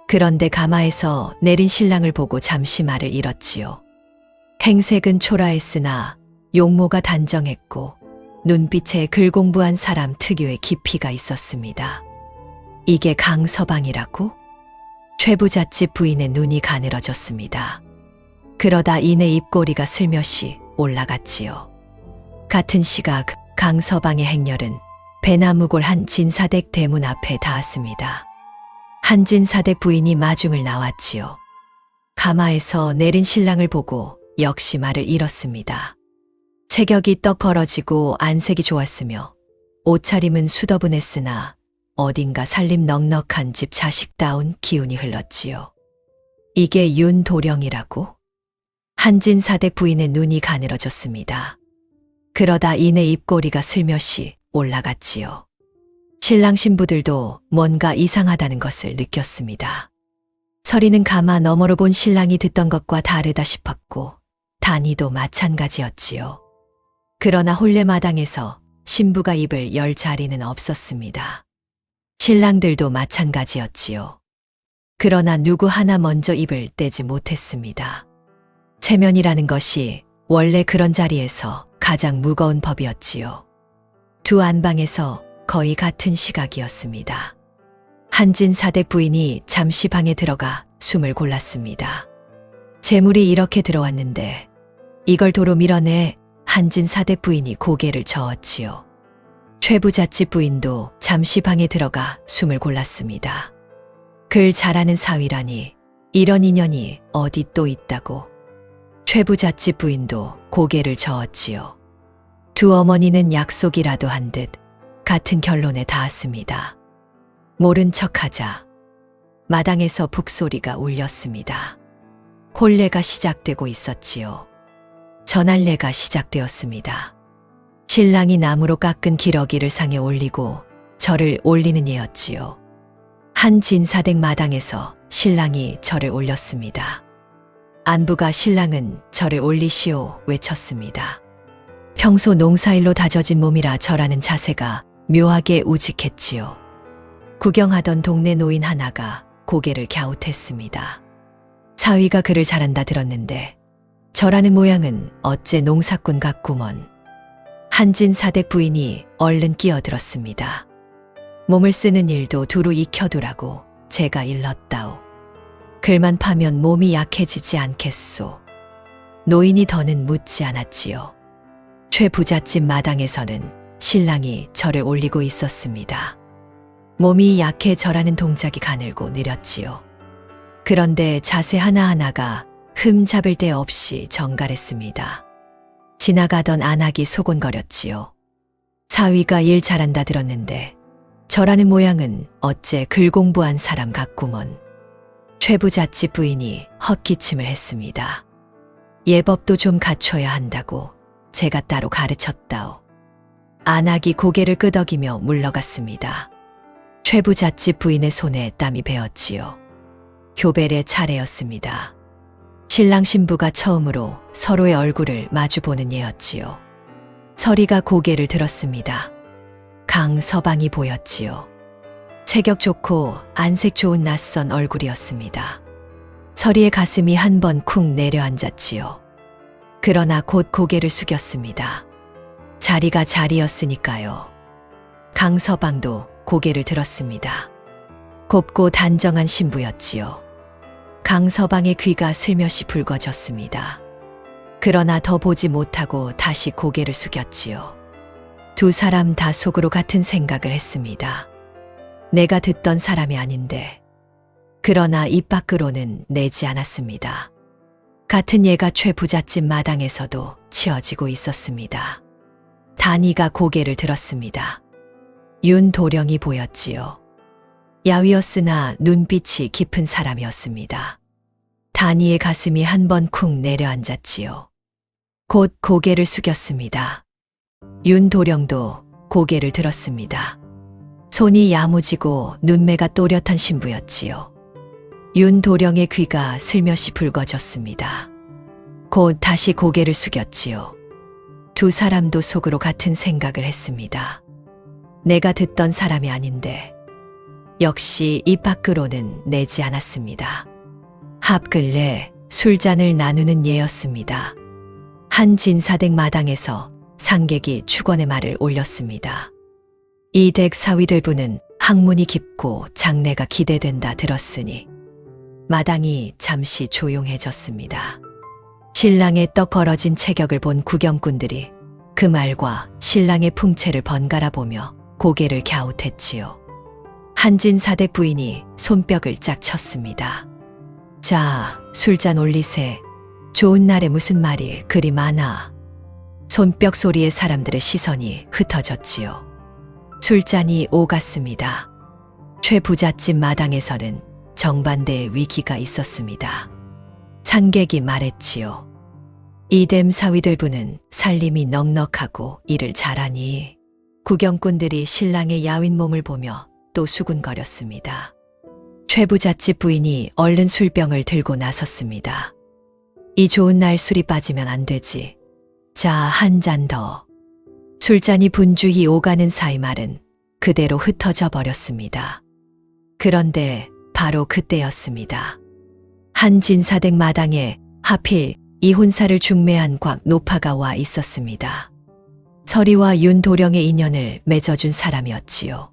그런데 가마에서 내린 신랑을 보고 잠시 말을 잃었지요. 행색은 초라했으나 용모가 단정했고 눈빛에 글공부한 사람 특유의 깊이가 있었습니다. 이게 강서방이라고? 최 부잣집 부인의 눈이 가늘어졌습니다. 그러다 이내 입꼬리가 슬며시 올라갔지요. 같은 시각 강서방의 행렬은 배나무골 한진사댁 대문 앞에 닿았습니다. 한진사댁 부인이 마중을 나왔지요. 가마에서 내린 신랑을 보고 역시 말을 잃었습니다. 체격이 떡 벌어지고 안색이 좋았으며 옷차림은 수더분했으나 어딘가 살림 넉넉한 집 자식다운 기운이 흘렀지요. 이게 윤도령이라고? 한진사댁 부인의 눈이 가늘어졌습니다. 그러다 이내 입꼬리가 슬며시 올라갔지요. 신랑 신부들도 뭔가 이상하다는 것을 느꼈습니다. 서리는 가마 너머로 본 신랑이 듣던 것과 다르다 싶었고 단이도 마찬가지였지요. 그러나 혼례마당에서 신부가 입을 열 자리는 없었습니다. 신랑들도 마찬가지였지요. 그러나 누구 하나 먼저 입을 떼지 못했습니다. 체면이라는 것이 원래 그런 자리에서 가장 무거운 법이었지요. 두 안방에서 거의 같은 시각이었습니다. 한진사댁 부인이 잠시 방에 들어가 숨을 골랐습니다. 재물이 이렇게 들어왔는데 이걸 도로 밀어내. 한진사댁 부인이 고개를 저었지요. 최 부잣집 부인도 잠시 방에 들어가 숨을 골랐습니다. 글 잘하는 사위라니 이런 인연이 어디 또 있다고. 최 부잣집 부인도 고개를 저었지요. 두 어머니는 약속이라도 한 듯 같은 결론에 닿았습니다. 모른 척하자 마당에서 북소리가 울렸습니다. 혼례가 시작되고 있었지요. 전할례가 시작되었습니다. 신랑이 나무로 깎은 기러기를 상에 올리고 절을 올리는 예였지요. 한진사댁 마당에서 신랑이 절을 올렸습니다. 안부가 신랑은 절을 올리시오 외쳤습니다. 평소 농사일로 다져진 몸이라 절하는 자세가 묘하게 우직했지요. 구경하던 동네 노인 하나가 고개를 갸웃했습니다. 사위가 글을 잘한다 들었는데 절하는 모양은 어째 농사꾼 같구먼. 한진사댁 부인이 얼른 끼어들었습니다. 몸을 쓰는 일도 두루 익혀두라고 제가 일렀다오. 글만 파면 몸이 약해지지 않겠소. 노인이 더는 묻지 않았지요. 최 부잣집 마당에서는 신랑이 절을 올리고 있었습니다. 몸이 약해 절하는 동작이 가늘고 느렸지요. 그런데 자세 하나하나가 흠 잡을 데 없이 정갈했습니다. 지나가던 안악이 소곤거렸지요. 사위가 일 잘한다 들었는데 절하는 모양은 어째 글 공부한 사람 같구먼. 최 부잣집 부인이 헛기침을 했습니다. 예법도 좀 갖춰야 한다고 제가 따로 가르쳤다오. 안악이 고개를 끄덕이며 물러갔습니다. 최 부잣집 부인의 손에 땀이 배었지요. 교벨의 차례였습니다. 신랑 신부가 처음으로 서로의 얼굴을 마주보는 예였지요. 서리가 고개를 들었습니다. 강서방이 보였지요. 체격 좋고 안색 좋은 낯선 얼굴이었습니다. 서리의 가슴이 한 번 쿵 내려앉았지요. 그러나 곧 고개를 숙였습니다. 자리가 자리였으니까요. 강서방도 고개를 들었습니다. 곱고 단정한 신부였지요. 강서방의 귀가 슬며시 붉어졌습니다. 그러나 더 보지 못하고 다시 고개를 숙였지요. 두 사람 다 속으로 같은 생각을 했습니다. 내가 듣던 사람이 아닌데. 그러나 입 밖으로는 내지 않았습니다. 같은 예가 최 부잣집 마당에서도 치어지고 있었습니다. 단이가 고개를 들었습니다. 윤도령이 보였지요. 야위였으나 눈빛이 깊은 사람이었습니다. 단이의 가슴이 한 번 쿵 내려앉았지요. 곧 고개를 숙였습니다. 윤도령도 고개를 들었습니다. 손이 야무지고 눈매가 또렷한 신부였지요. 윤도령의 귀가 슬며시 붉어졌습니다. 곧 다시 고개를 숙였지요. 두 사람도 속으로 같은 생각을 했습니다. 내가 듣던 사람이 아닌데 역시 입 밖으로는 내지 않았습니다. 합근래 술잔을 나누는 예였습니다. 한 진사댁 마당에서 상객이 축원의 말을 올렸습니다. 이 댁 사위될 분은 학문이 깊고 장래가 기대된다 들었으니 마당이 잠시 조용해졌습니다. 신랑의 떡 벌어진 체격을 본 구경꾼들이 그 말과 신랑의 풍채를 번갈아 보며 고개를 갸웃했지요. 한진사댁 부인이 손뼉을 짝 쳤습니다. 자, 술잔 올리세. 좋은 날에 무슨 말이 그리 많아. 손뼉 소리에 사람들의 시선이 흩어졌지요. 술잔이 오갔습니다. 최 부잣집 마당에서는 정반대의 위기가 있었습니다. 상객이 말했지요. 이댐 사위될 분은 살림이 넉넉하고 일을 잘하니. 구경꾼들이 신랑의 야윈 몸을 보며 또 수군거렸습니다. 최 부잣집 부인이 얼른 술병을 들고 나섰습니다. 이 좋은 날 술이 빠지면 안 되지. 자, 한 잔 더. 술잔이 분주히 오가는 사이 말은 그대로 흩어져 버렸습니다. 그런데 바로 그때였습니다. 한 진사댁 마당에 하필 이혼사를 중매한 곽노파가 와 있었습니다. 서리와 윤도령의 인연을 맺어준 사람이었지요.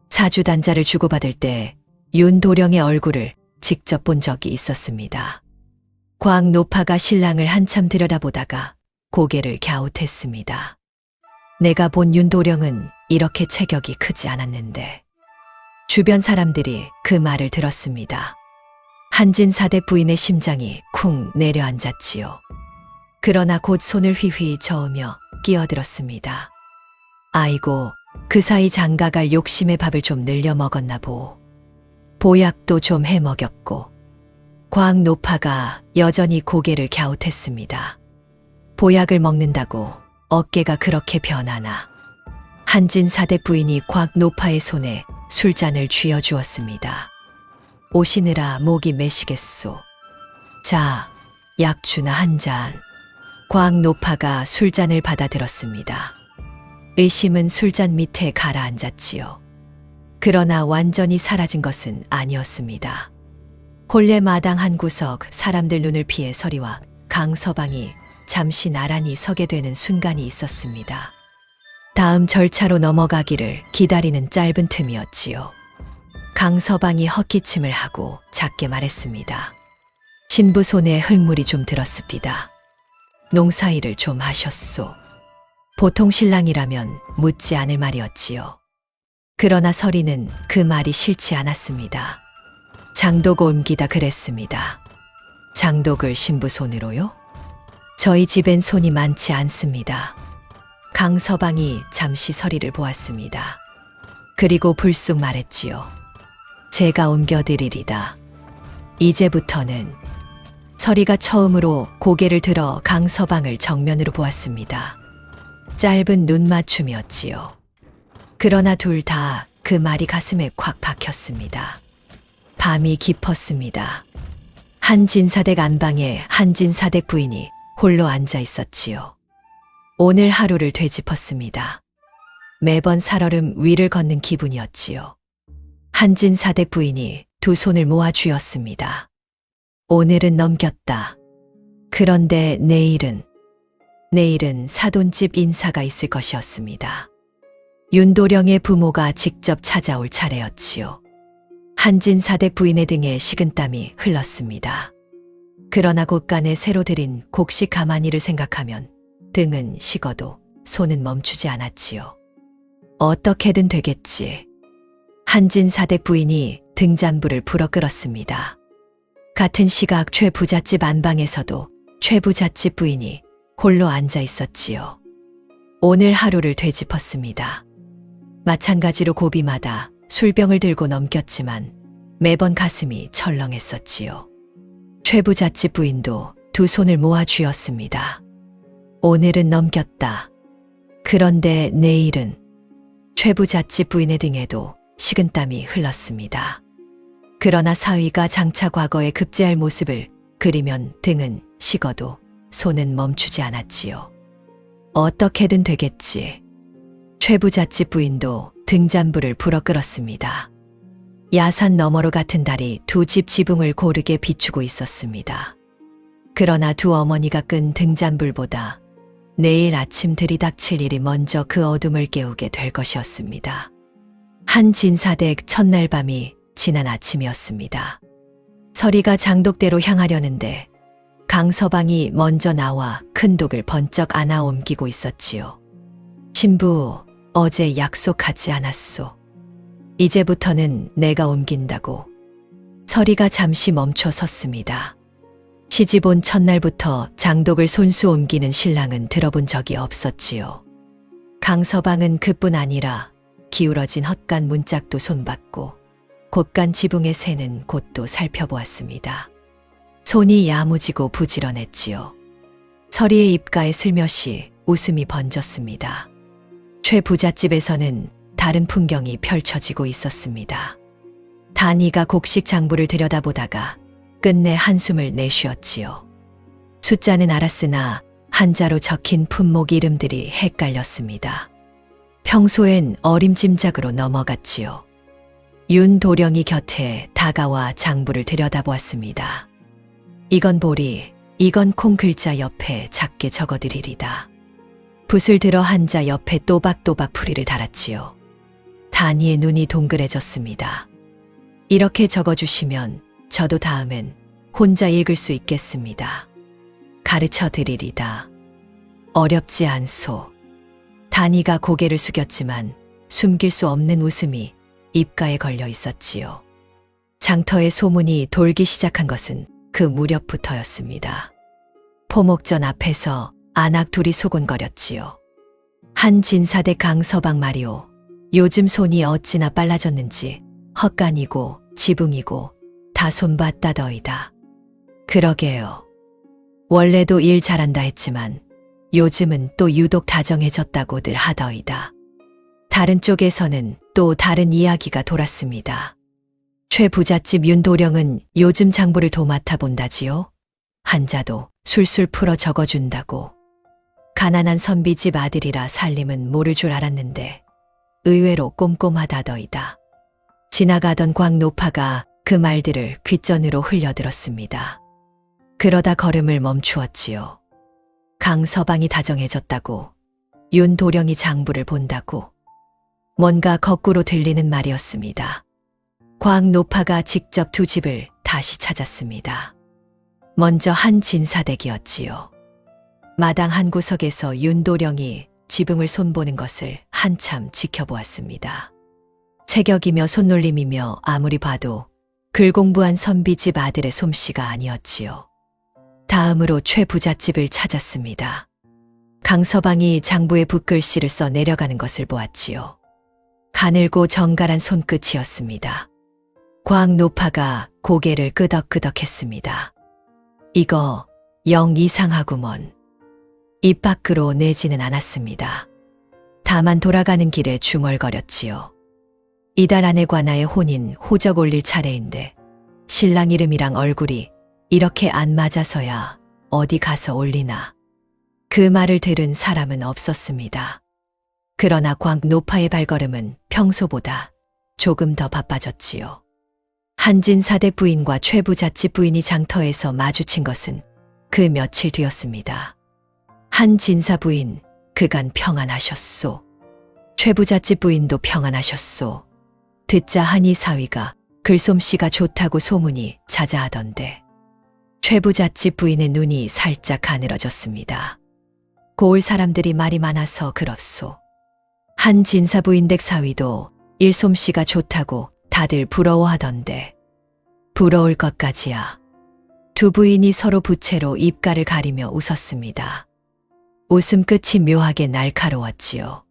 사주단자를 주고받을 때 윤도령의 얼굴을 직접 본 적이 있었습니다. 곽노파가 신랑을 한참 들여다보다가 고개를 갸웃했습니다. 내가 본 윤도령은 이렇게 체격이 크지 않았는데. 주변 사람들이 그 말을 들었습니다. 한진사댁 부인의 심장이 쿵 내려앉았지요. 그러나 곧 손을 휘휘 저으며 끼어들었습니다. 아이고, 그 사이 장가갈 욕심의 밥을 좀 늘려 먹었나 보. 보약도 좀 해 먹였고. 곽노파가 여전히 고개를 갸웃했습니다. 보약을 먹는다고 어깨가 그렇게 변하나. 한진사댁 부인이 곽노파의 손에 술잔을 쥐어주었습니다. 오시느라 목이 메시겠소. 자, 약주나 한 잔. 곽노파가 술잔을 받아들었습니다. 의심은 술잔 밑에 가라앉았지요. 그러나 완전히 사라진 것은 아니었습니다. 본래 마당 한 구석 사람들 눈을 피해 서리와 강서방이 잠시 나란히 서게 되는 순간이 있었습니다. 다음 절차로 넘어가기를 기다리는 짧은 틈이었지요. 강서방이 헛기침을 하고 작게 말했습니다. 신부 손에 흙물이 좀 들었습니다. 농사일을 좀 하셨소. 보통 신랑이라면 묻지 않을 말이었지요. 그러나 서리는 그 말이 싫지 않았습니다. 장독 옮기다 그랬습니다. 장독을 신부 손으로요? 저희 집엔 손이 많지 않습니다. 강서방이 잠시 서리를 보았습니다. 그리고 불쑥 말했지요. 제가 옮겨드리리다. 이제부터는. 서리가 처음으로 고개를 들어 강서방을 정면으로 보았습니다. 짧은 눈맞춤이었지요. 그러나 둘 다 그 말이 가슴에 콱 박혔습니다. 밤이 깊었습니다. 한진사댁 안방에 한진사댁 부인이 홀로 앉아 있었지요. 오늘 하루를 되짚었습니다. 매번 살얼음 위를 걷는 기분이었지요. 한진사댁 부인이 두 손을 모아 쥐었습니다. 오늘은 넘겼다. 그런데 내일은 사돈집 인사가 있을 것이었습니다. 윤도령의 부모가 직접 찾아올 차례였지요. 한진사댁 부인의 등에 식은땀이 흘렀습니다. 그러나 곳간에 새로 들인 곡식 가마니를 생각하면 등은 식어도 손은 멈추지 않았지요. 어떻게든 되겠지. 한진사댁 부인이 등잔불을 불어 끓었습니다. 같은 시각 최 부잣집 안방에서도 최 부잣집 부인이 홀로 앉아 있었지요. 오늘 하루를 되짚었습니다. 마찬가지로 고비마다 술병을 들고 넘겼지만 매번 가슴이 철렁했었지요. 최 부잣집 부인도 두 손을 모아 쥐었습니다. 오늘은 넘겼다. 그런데 내일은 최 부잣집 부인의 등에도 식은땀이 흘렀습니다. 그러나 사위가 장차 과거에 급제할 모습을 그리면 등은 식어도 손은 멈추지 않았지요. 어떻게든 되겠지. 최 부잣집 부인도 등잔불을 불어 끌었습니다. 야산 너머로 같은 달이 두 집 지붕을 고르게 비추고 있었습니다. 그러나 두 어머니가 끈 등잔불보다 내일 아침 들이닥칠 일이 먼저 그 어둠을 깨우게 될 것이었습니다. 한 진사댁 첫날 밤이 지난 아침이었습니다. 서리가 장독대로 향하려는데 강서방이 먼저 나와 큰 독을 번쩍 안아 옮기고 있었지요. 신부, 어제 약속하지 않았소. 이제부터는 내가 옮긴다고. 서리가 잠시 멈춰 섰습니다. 시집 온 첫날부터 장독을 손수 옮기는 신랑은 들어본 적이 없었지요. 강서방은 그뿐 아니라 기울어진 헛간 문짝도 손봤고 곳간 지붕의 새는 곳도 살펴보았습니다. 손이 야무지고 부지런했지요. 서리의 입가에 슬며시 웃음이 번졌습니다. 최 부잣집에서는 다른 풍경이 펼쳐지고 있었습니다. 단이가 곡식 장부를 들여다보다가 끝내 한숨을 내쉬었지요. 숫자는 알았으나 한자로 적힌 품목 이름들이 헷갈렸습니다. 평소엔 어림짐작으로 넘어갔지요. 윤도령이 곁에 다가와 장부를 들여다보았습니다. 이건 보리, 이건 콩 글자 옆에 작게 적어드리리다. 붓을 들어 한자 옆에 또박또박 풀이를 달았지요. 단이의 눈이 동그래졌습니다. 이렇게 적어주시면 저도 다음엔 혼자 읽을 수 있겠습니다. 가르쳐 드리리다. 어렵지 않소. 단이가 고개를 숙였지만 숨길 수 없는 웃음이 입가에 걸려 있었지요. 장터의 소문이 돌기 시작한 것은 그 무렵부터였습니다. 포목전 앞에서 안악 둘이 소곤거렸지요. 한 진사대 강서방 말이오. 요즘 손이 어찌나 빨라졌는지 헛간이고 지붕이고 다 손봤다더이다. 그러게요. 원래도 일 잘한다 했지만 요즘은 또 유독 다정해졌다고들 하더이다. 다른 쪽에서는 또 다른 이야기가 돌았습니다. 최 부잣집 윤도령은 요즘 장부를 도맡아 본다지요. 한자도 술술 풀어 적어준다고. 가난한 선비집 아들이라 살림은 모를 줄 알았는데 의외로 꼼꼼하다더이다. 지나가던 광노파가 그 말들을 귓전으로 흘려들었습니다. 그러다 걸음을 멈추었지요. 강서방이 다정해졌다고, 윤도령이 장부를 본다고. 뭔가 거꾸로 들리는 말이었습니다. 광노파가 직접 두 집을 다시 찾았습니다. 먼저 한 진사댁이었지요. 마당 한 구석에서 윤도령이 지붕을 손보는 것을 한참 지켜보았습니다. 체격이며 손놀림이며 아무리 봐도 글 공부한 선비집 아들의 솜씨가 아니었지요. 다음으로 최 부잣집을 찾았습니다. 강서방이 장부에 붓글씨를 써 내려가는 것을 보았지요. 가늘고 정갈한 손끝이었습니다. 광노파가 고개를 끄덕끄덕했습니다. 이거 영 이상하구먼. 입 밖으로 내지는 않았습니다. 다만 돌아가는 길에 중얼거렸지요. 이달 안에 관아의 혼인 호적 올릴 차례인데 신랑 이름이랑 얼굴이 이렇게 안 맞아서야 어디 가서 올리나. 그 말을 들은 사람은 없었습니다. 그러나 광노파의 발걸음은 평소보다 조금 더 바빠졌지요. 한진사댁 부인과 최 부잣집 부인이 장터에서 마주친 것은 그 며칠 뒤였습니다. 한진사 부인, 그간 평안하셨소. 최 부잣집 부인도 평안하셨소. 듣자 한이 사위가 글솜씨가 좋다고 소문이 자자하던데 최 부잣집 부인의 눈이 살짝 가늘어졌습니다. 고을 사람들이 말이 많아서 그렇소. 한 진사 부인댁 사위도 일솜씨가 좋다고 다들 부러워하던데 부러울 것까지야. 두 부인이 서로 부채로 입가를 가리며 웃었습니다. 웃음 끝이 묘하게 날카로웠지요.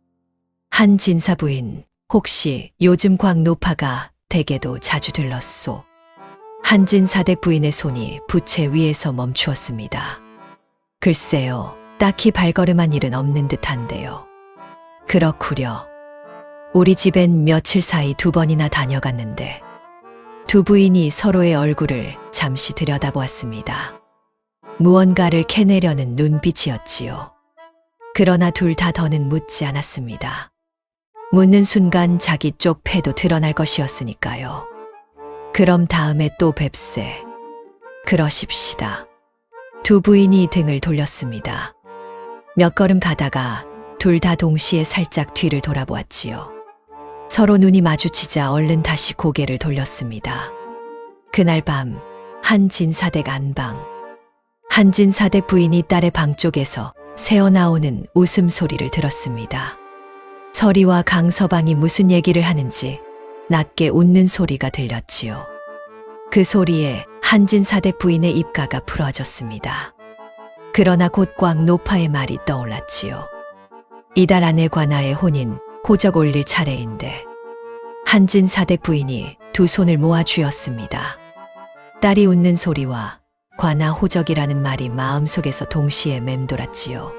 한 진사 부인, 혹시 요즘 광노파가 댁에도 자주 들렀소. 한진사댁 부인의 손이 부채 위에서 멈추었습니다. 글쎄요, 딱히 발걸음한 일은 없는 듯한데요. 그렇구려. 우리 집엔 며칠 사이 2번이나 다녀갔는데 두 부인이 서로의 얼굴을 잠시 들여다보았습니다. 무언가를 캐내려는 눈빛이었지요. 그러나 둘 다 더는 묻지 않았습니다. 묻는 순간 자기 쪽 패도 드러날 것이었으니까요. 그럼 다음에 또 뵙세. 그러십시다. 두 부인이 등을 돌렸습니다. 몇 걸음 가다가 둘 다 동시에 살짝 뒤를 돌아보았지요. 서로 눈이 마주치자 얼른 다시 고개를 돌렸습니다. 그날 밤 한진사댁 안방. 한진사댁 부인이 딸의 방 쪽에서 새어나오는 웃음소리를 들었습니다. 서리와 강서방이 무슨 얘기를 하는지 낮게 웃는 소리가 들렸지요. 그 소리에 한진사댁 부인의 입가가 풀어졌습니다. 그러나 곧 곽노파의 말이 떠올랐지요. 이달 안에 관아의 혼인 호적 올릴 차례인데 한진사댁 부인이 두 손을 모아 쥐었습니다. 딸이 웃는 소리와 관아 호적이라는 말이 마음속에서 동시에 맴돌았지요.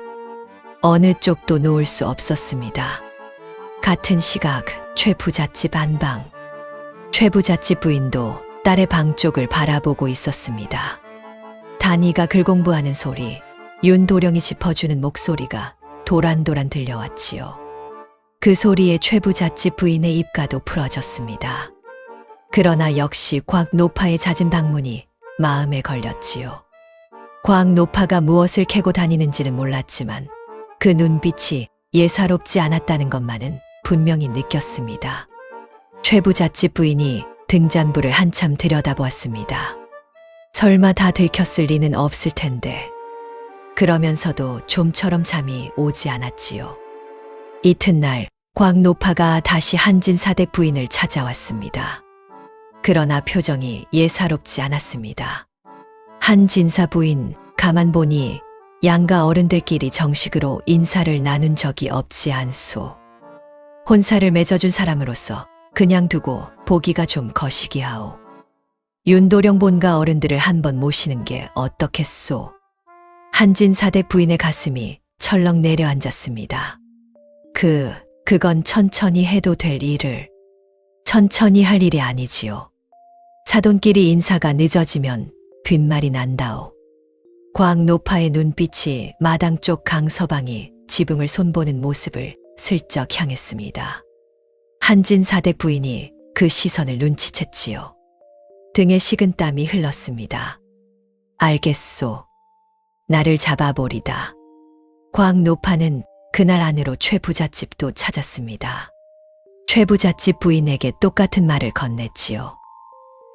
어느 쪽도 놓을 수 없었습니다. 같은 시각 최 부잣집 안방. 최 부잣집 부인도 딸의 방 쪽을 바라보고 있었습니다. 다니가 글 공부하는 소리, 윤도령이 짚어주는 목소리가 도란도란 들려왔지요. 그 소리에 최 부잣집 부인의 입가도 풀어졌습니다. 그러나 역시 곽노파의 잦은 방문이 마음에 걸렸지요. 곽노파가 무엇을 캐고 다니는지는 몰랐지만 그 눈빛이 예사롭지 않았다는 것만은 분명히 느꼈습니다. 최 부잣집 부인이 등잔부를 한참 들여다보았습니다. 설마 다 들켰을 리는 없을 텐데. 그러면서도 좀처럼 잠이 오지 않았지요. 이튿날 곽노파가 다시 한진사댁 부인을 찾아왔습니다. 그러나 표정이 예사롭지 않았습니다. 한진사 부인 가만 보니 양가 어른들끼리 정식으로 인사를 나눈 적이 없지 않소. 혼사를 맺어준 사람으로서 그냥 두고 보기가 좀 거시기하오. 윤도령 본가 어른들을 한번 모시는 게 어떻겠소. 한진사댁 부인의 가슴이 철렁 내려앉았습니다. 그건 천천히 해도 될 일을. 천천히 할 일이 아니지요. 사돈끼리 인사가 늦어지면 뒷말이 난다오. 곽노파의 눈빛이 마당 쪽 강서방이 지붕을 손보는 모습을 슬쩍 향했습니다. 한진사댁 부인이 그 시선을 눈치챘지요. 등에 식은땀이 흘렀습니다. 알겠소. 나를 잡아보리다. 곽노파는 그날 안으로 최 부잣집도 찾았습니다. 최 부잣집 부인에게 똑같은 말을 건넸지요.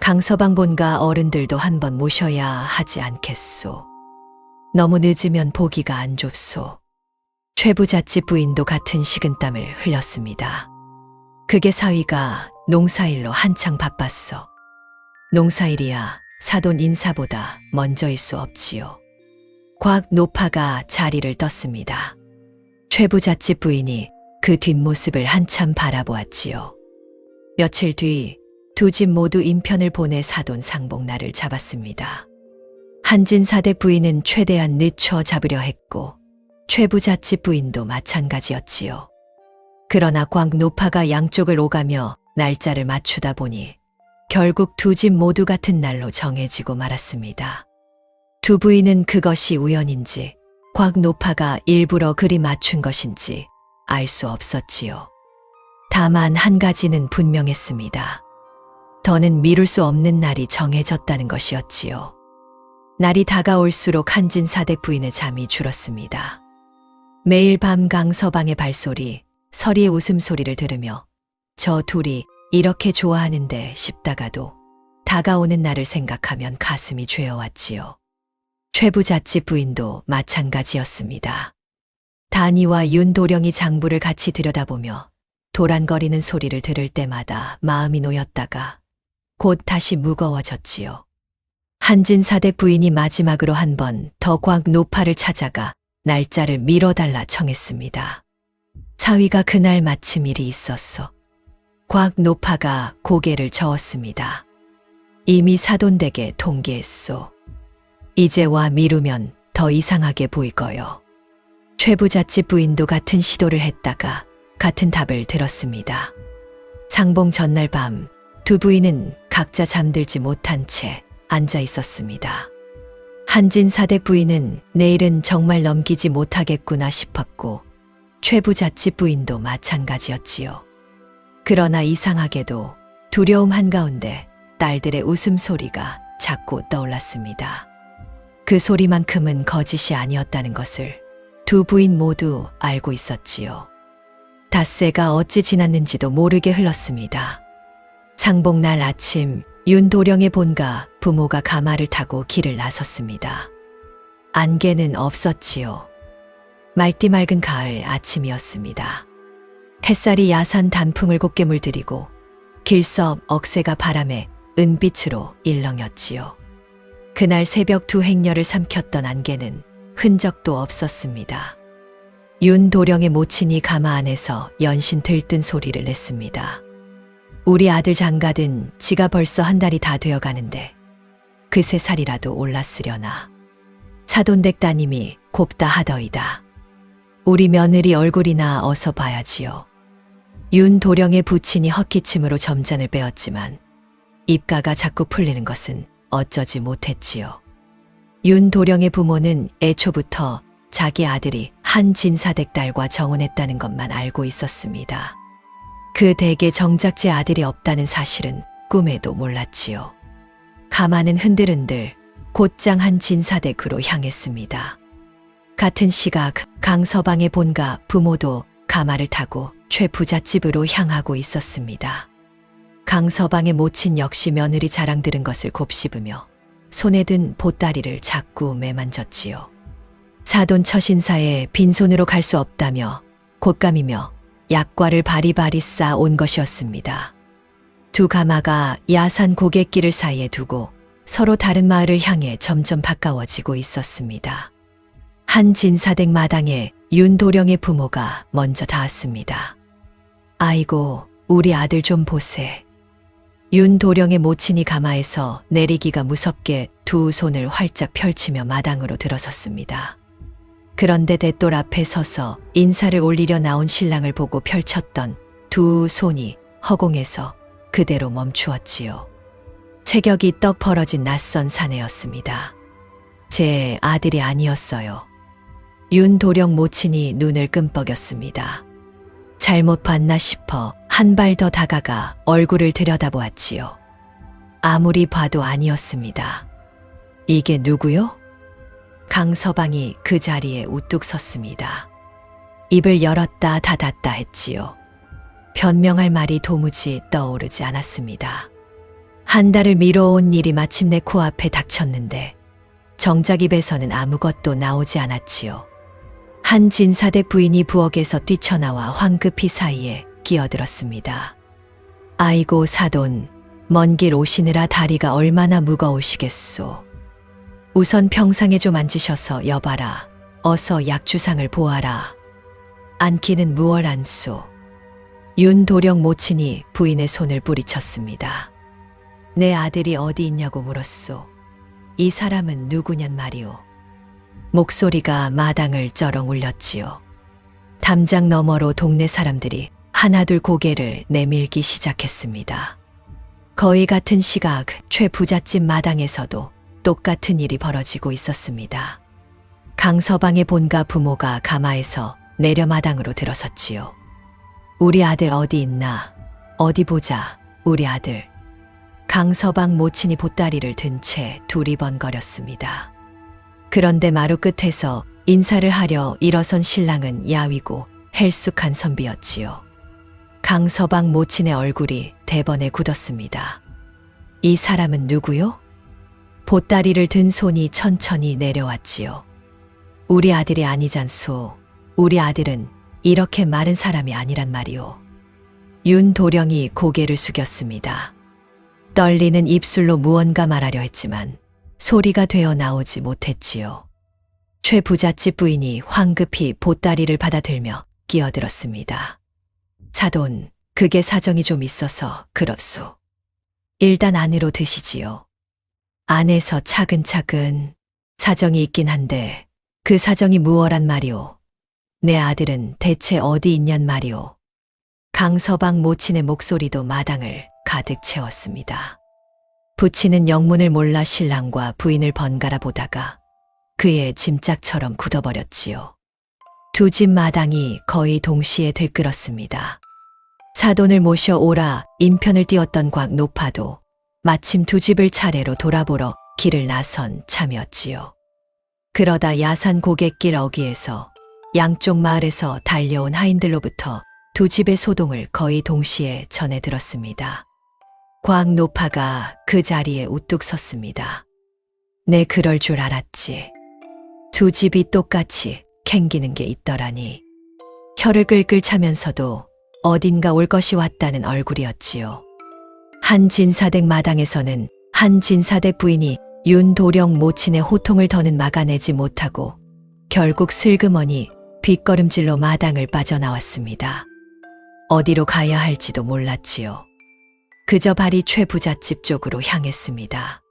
강서방 본가 어른들도 한번 모셔야 하지 않겠소. 너무 늦으면 보기가 안 좋소. 최 부잣집 부인도 같은 식은땀을 흘렸습니다. 그게 사위가 농사일로 한창 바빴어. 농사일이야 사돈 인사보다 먼저일 수 없지요. 곽노파가 자리를 떴습니다. 최 부잣집 부인이 그 뒷모습을 한참 바라보았지요. 며칠 뒤 두 집 모두 인편을 보내 사돈 상복날을 잡았습니다. 한진사댁 부인은 최대한 늦춰 잡으려 했고 최 부잣집 부인도 마찬가지였지요. 그러나 곽노파가 양쪽을 오가며 날짜를 맞추다 보니 결국 두 집 모두 같은 날로 정해지고 말았습니다. 두 부인은 그것이 우연인지 곽노파가 일부러 그리 맞춘 것인지 알 수 없었지요. 다만 한 가지는 분명했습니다. 더는 미룰 수 없는 날이 정해졌다는 것이었지요. 날이 다가올수록 한진사댁 부인의 잠이 줄었습니다. 매일 밤 강서방의 발소리, 서리의 웃음소리를 들으며 저 둘이 이렇게 좋아하는데 싶다가도 다가오는 날을 생각하면 가슴이 죄어왔지요. 최 부잣집 부인도 마찬가지였습니다. 다니와 윤도령이 장부를 같이 들여다보며 도란거리는 소리를 들을 때마다 마음이 놓였다가 곧 다시 무거워졌지요. 한진사댁 부인이 마지막으로 한 번 더 곽노파를 찾아가 날짜를 미뤄달라 청했습니다. 사위가 그날 마침 일이 있었어. 곽노파가 고개를 저었습니다. 이미 사돈댁에 통계했소. 이제와 미루면 더 이상하게 보일 거요. 최 부잣집 부인도 같은 시도를 했다가 같은 답을 들었습니다. 상봉 전날 밤 두 부인은 각자 잠들지 못한 채 앉아 있었습니다. 한진사댁 부인은 내일은 정말 넘기지 못하겠구나 싶었고 최 부잣집 부인도 마찬가지였지요. 그러나 이상하게도 두려움 한가운데 딸들의 웃음소리가 자꾸 떠올랐습니다. 그 소리만큼은 거짓이 아니었다는 것을 두 부인 모두 알고 있었지요. 닷새가 어찌 지났는지도 모르게 흘렀습니다. 상복날 아침 윤도령의 본가 부모가 가마를 타고 길을 나섰습니다. 안개는 없었지요. 맑디 맑은 가을 아침이었습니다. 햇살이 야산 단풍을 곱게 물들이고 길섭 억새가 바람에 은빛으로 일렁였지요. 그날 새벽 두 행렬을 삼켰던 안개는 흔적도 없었습니다. 윤도령의 모친이 가마 안에서 연신 들뜬 소리를 냈습니다. 우리 아들 장가든 지가 벌써 한 달이 다 되어 가는데 그새 살이라도 올랐으려나. 사돈댁 따님이 곱다 하더이다. 우리 며느리 얼굴이나 어서 봐야지요. 윤도령의 부친이 헛기침으로 점잔을 빼었지만 입가가 자꾸 풀리는 것은 어쩌지 못했지요. 윤도령의 부모는 애초부터 자기 아들이 한진사댁 딸과 정혼했다는 것만 알고 있었습니다. 그 댁에 정작제 아들이 없다는 사실은 꿈에도 몰랐지요. 가마는 흔들흔들 곧장 한진사댁으로 향했습니다. 같은 시각 강서방의 본가 부모도 가마를 타고 최 부잣집으로 향하고 있었습니다. 강서방의 모친 역시 며느리 자랑 들은 것을 곱씹으며 손에 든 보따리를 자꾸 매만졌지요. 사돈 처신사에 빈손으로 갈 수 없다며 곶감이며 약과를 바리바리 싸 온 것이었습니다. 두 가마가 야산 고갯길을 사이에 두고 서로 다른 마을을 향해 점점 가까워지고 있었습니다. 한진사댁 마당에 윤도령의 부모가 먼저 닿았습니다. 아이고, 우리 아들 좀 보세. 윤도령의 모친이 가마에서 내리기가 무섭게 두 손을 활짝 펼치며 마당으로 들어섰습니다. 그런데 대돌 앞에 서서 인사를 올리려 나온 신랑을 보고 펼쳤던 두 손이 허공에서 그대로 멈추었지요. 체격이 떡 벌어진 낯선 사내였습니다. 제 아들이 아니었어요. 윤도령 모친이 눈을 끔뻑였습니다. 잘못 봤나 싶어 한 발 더 다가가 얼굴을 들여다보았지요. 아무리 봐도 아니었습니다. 이게 누구요? 강서방이 그 자리에 우뚝 섰습니다. 입을 열었다 닫았다 했지요. 변명할 말이 도무지 떠오르지 않았습니다. 한 달을 미뤄온 일이 마침내 코앞에 닥쳤는데 정작 입에서는 아무것도 나오지 않았지요. 한진사댁 부인이 부엌에서 뛰쳐나와 황급히 사이에 끼어들었습니다. 아이고 사돈, 먼 길 오시느라 다리가 얼마나 무거우시겠소. 우선 평상에 좀 앉으셔서 여봐라. 어서 약주상을 보아라. 앉기는 무얼안소. 윤도령 모친이 부인의 손을 뿌리쳤습니다. 내 아들이 어디 있냐고 물었소. 이 사람은 누구냔 말이오. 목소리가 마당을 쩌렁 울렸지요. 담장 너머로 동네 사람들이 하나둘 고개를 내밀기 시작했습니다. 거의 같은 시각 최 부잣집 마당에서도 똑같은 일이 벌어지고 있었습니다. 강서방의 본가 부모가 가마에서 내려 마당으로 들어섰지요. 우리 아들 어디 있나? 어디 보자, 우리 아들. 강서방 모친이 보따리를 든 채 두리번거렸습니다. 그런데 마루 끝에서 인사를 하려 일어선 신랑은 야위고 헬쑥한 선비였지요. 강서방 모친의 얼굴이 대번에 굳었습니다. 이 사람은 누구요? 보따리를 든 손이 천천히 내려왔지요. 우리 아들이 아니잖소. 우리 아들은 이렇게 마른 사람이 아니란 말이오. 윤도령이 고개를 숙였습니다. 떨리는 입술로 무언가 말하려 했지만 소리가 되어 나오지 못했지요. 최 부잣집 부인이 황급히 보따리를 받아들며 끼어들었습니다. 사돈, 그게 사정이 좀 있어서 그렇소. 일단 안으로 드시지요. 안에서 차근차근 사정이 있긴 한데 그 사정이 무얼한 말이오. 내 아들은 대체 어디 있냔 말이오. 강서방 모친의 목소리도 마당을 가득 채웠습니다. 부치는 영문을 몰라 신랑과 부인을 번갈아 보다가 그의 짐짝처럼 굳어버렸지요. 두 집 마당이 거의 동시에 들끓었습니다. 사돈을 모셔 오라 인편을 띄웠던 곽노파도 마침 두 집을 차례로 돌아보러 길을 나선 참이었지요. 그러다 야산 고갯길 어귀에서 양쪽 마을에서 달려온 하인들로부터 두 집의 소동을 거의 동시에 전해 들었습니다. 곽노파가 그 자리에 우뚝 섰습니다. 내 그럴 줄 알았지. 두 집이 똑같이 캥기는 게 있더라니. 혀를 끌끌 차면서도 어딘가 올 것이 왔다는 얼굴이었지요. 한 진사댁 마당에서는 한 진사댁 부인이 윤도령 모친의 호통을 더는 막아내지 못하고 결국 슬그머니 뒷걸음질로 마당을 빠져나왔습니다. 어디로 가야 할지도 몰랐지요. 그저 발이 최 부잣집 쪽으로 향했습니다.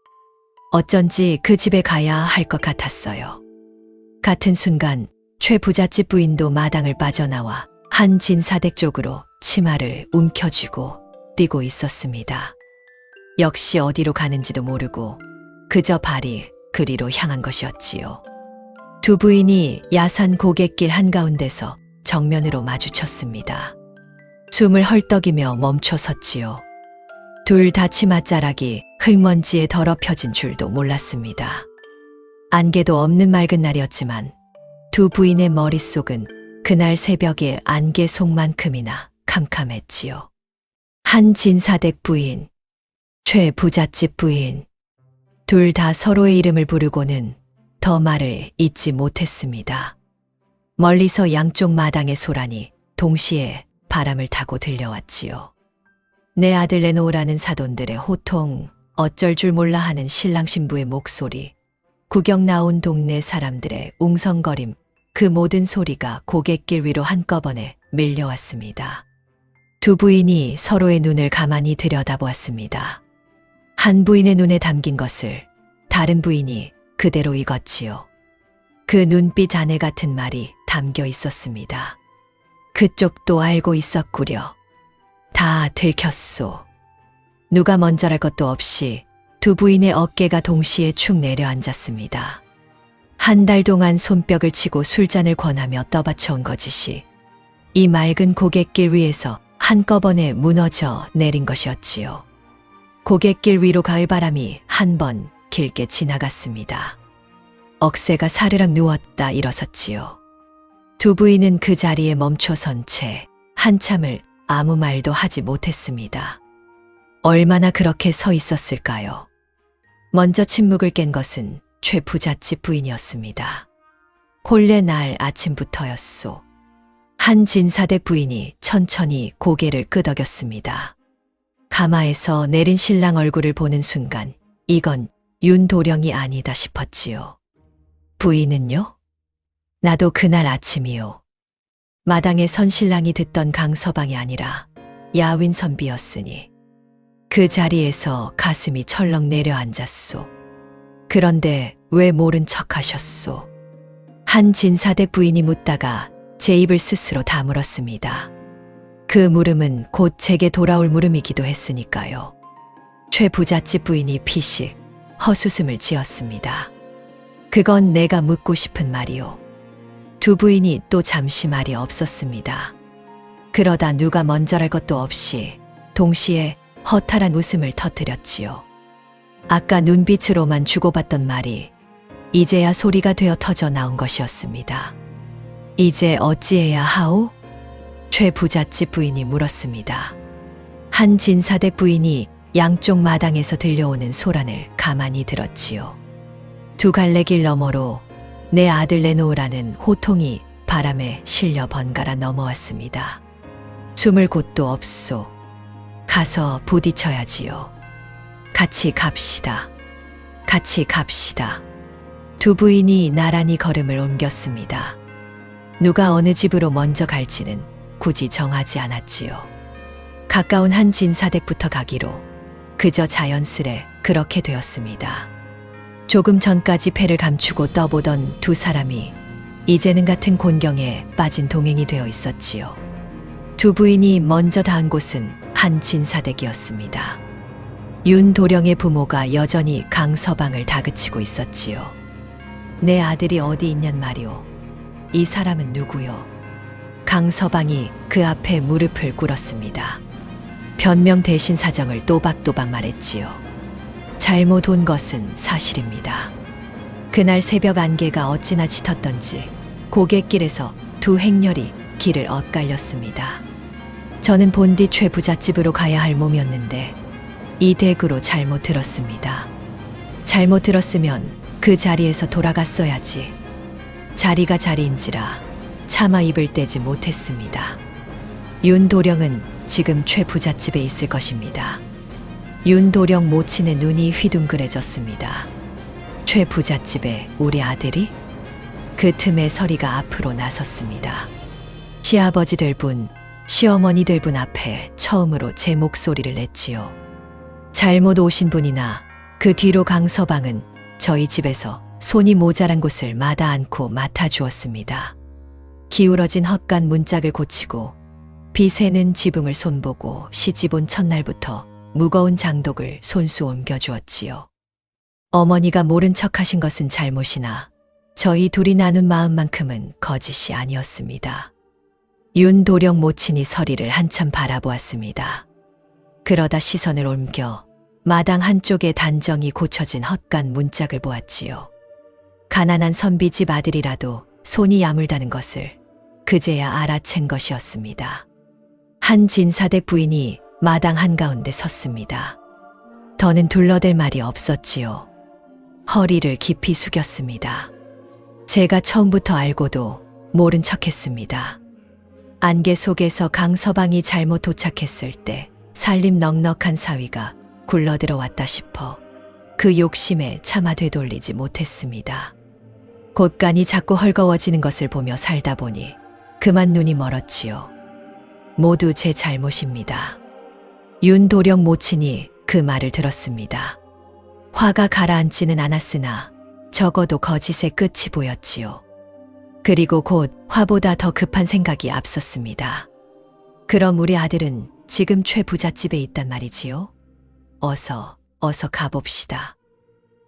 어쩐지 그 집에 가야 할 것 같았어요. 같은 순간 최 부잣집 부인도 마당을 빠져나와 한 진사댁 쪽으로 치마를 움켜쥐고 뛰고 있었습니다. 역시 어디로 가는지도 모르고 그저 발이 그리로 향한 것이었지요. 두 부인이 야산 고갯길 한가운데서 정면으로 마주쳤습니다. 숨을 헐떡이며 멈춰 섰지요. 둘 다 치맛자락이 흙먼지에 더럽혀진 줄도 몰랐습니다. 안개도 없는 맑은 날이었지만 두 부인의 머릿속은 그날 새벽의 안개 속만큼이나 캄캄했지요. 한 진사댁 부인, 최 부잣집 부인, 둘 다 서로의 이름을 부르고는 더 말을 잇지 못했습니다. 멀리서 양쪽 마당의 소란이 동시에 바람을 타고 들려왔지요. 내 아들 내놓으라는 사돈들의 호통, 어쩔 줄 몰라 하는 신랑 신부의 목소리, 구경 나온 동네 사람들의 웅성거림, 그 모든 소리가 고갯길 위로 한꺼번에 밀려왔습니다. 두 부인이 서로의 눈을 가만히 들여다보았습니다. 한 부인의 눈에 담긴 것을 다른 부인이 그대로 읽었지요. 그 눈빛 안에 같은 말이 담겨 있었습니다. 그쪽도 알고 있었구려. 다 들켰소. 누가 먼저랄 것도 없이 두 부인의 어깨가 동시에 축 내려앉았습니다. 한 달 동안 손뼉을 치고 술잔을 권하며 떠받쳐온 거짓이 이 맑은 고갯길 위에서 한꺼번에 무너져 내린 것이었지요. 고갯길 위로 가을바람이 한 번 길게 지나갔습니다. 억새가 사르륵 누웠다 일어섰지요. 두 부인은 그 자리에 멈춰선 채 한참을 아무 말도 하지 못했습니다. 얼마나 그렇게 서 있었을까요? 먼저 침묵을 깬 것은 최 부잣집 부인이었습니다. 본래 날 아침부터였소. 한 진사댁 부인이 천천히 고개를 끄덕였습니다. 가마에서 내린 신랑 얼굴을 보는 순간 이건 윤도령이 아니다 싶었지요. 부인은요? 나도 그날 아침이요. 마당에 선 신랑이 듣던 강서방이 아니라 야윈 선비였으니 그 자리에서 가슴이 철렁 내려앉았소. 그런데 왜 모른 척 하셨소? 한 진사댁 부인이 묻다가 제 입을 스스로 다물었습니다. 그 물음은 곧 제게 돌아올 물음이기도 했으니까요. 최 부잣집 부인이 피식 헛웃음을 지었습니다. 그건 내가 묻고 싶은 말이요. 두 부인이 또 잠시 말이 없었습니다. 그러다 누가 먼저랄 것도 없이 동시에 허탈한 웃음을 터뜨렸지요. 아까 눈빛으로만 주고받던 말이 이제야 소리가 되어 터져 나온 것이었습니다. 이제 어찌해야 하오? 최 부잣집 부인이 물었습니다. 한 진사댁 부인이 양쪽 마당에서 들려오는 소란을 가만히 들었지요. 두 갈래 길 너머로 내 아들 내놓으라는 호통이 바람에 실려 번갈아 넘어왔습니다. 숨을 곳도 없소. 가서 부딪혀야지요. 같이 갑시다. 같이 갑시다. 두 부인이 나란히 걸음을 옮겼습니다. 누가 어느 집으로 먼저 갈지는 굳이 정하지 않았지요. 가까운 한 진사댁부터 가기로 그저 자연스레 그렇게 되었습니다. 조금 전까지 패를 감추고 떠보던 두 사람이 이제는 같은 곤경에 빠진 동행이 되어 있었지요. 두 부인이 먼저 닿은 곳은 한 진사댁이었습니다. 윤도령의 부모가 여전히 강서방을 다그치고 있었지요. 내 아들이 어디 있냔 말이오. 이 사람은 누구요? 강서방이 그 앞에 무릎을 꿇었습니다. 변명 대신 사정을 또박또박 말했지요. 잘못 온 것은 사실입니다. 그날 새벽 안개가 어찌나 짙었던지 고갯길에서 두 행렬이 길을 엇갈렸습니다. 저는 본디 최 부잣집으로 가야 할 몸이었는데 이 댁으로 잘못 들었습니다. 잘못 들었으면 그 자리에서 돌아갔어야지. 자리가 자리인지라 차마 입을 떼지 못했습니다. 윤도령은 지금 최 부잣집에 있을 것입니다. 윤도령 모친의 눈이 휘둥그레졌습니다. 최 부잣집에 우리 아들이? 그 틈에 서리가 앞으로 나섰습니다. 시아버지 될 분, 시어머니 될 분 앞에 처음으로 제 목소리를 냈지요. 잘못 오신 분이나 그 뒤로 강서방은 저희 집에서 손이 모자란 곳을 마다 않고 맡아주었습니다. 기울어진 헛간 문짝을 고치고 비 새는 지붕을 손보고 시집 온 첫날부터 무거운 장독을 손수 옮겨주었지요. 어머니가 모른 척하신 것은 잘못이나 저희 둘이 나눈 마음만큼은 거짓이 아니었습니다. 윤도령 모친이 서리를 한참 바라보았습니다. 그러다 시선을 옮겨 마당 한쪽에 단정히 고쳐진 헛간 문짝을 보았지요. 가난한 선비집 아들이라도 손이 야물다는 것을 그제야 알아챈 것이었습니다. 한 진사댁 부인이 마당 한가운데 섰습니다. 더는 둘러댈 말이 없었지요. 허리를 깊이 숙였습니다. 제가 처음부터 알고도 모른 척했습니다. 안개 속에서 강서방이 잘못 도착했을 때 살림 넉넉한 사위가 굴러들어왔다 싶어 그 욕심에 차마 되돌리지 못했습니다. 곳간이 자꾸 헐거워지는 것을 보며 살다 보니 그만 눈이 멀었지요. 모두 제 잘못입니다. 윤도령 모친이 그 말을 들었습니다. 화가 가라앉지는 않았으나 적어도 거짓의 끝이 보였지요. 그리고 곧 화보다 더 급한 생각이 앞섰습니다. 그럼 우리 아들은 지금 최 부잣집에 있단 말이지요? 어서 가봅시다.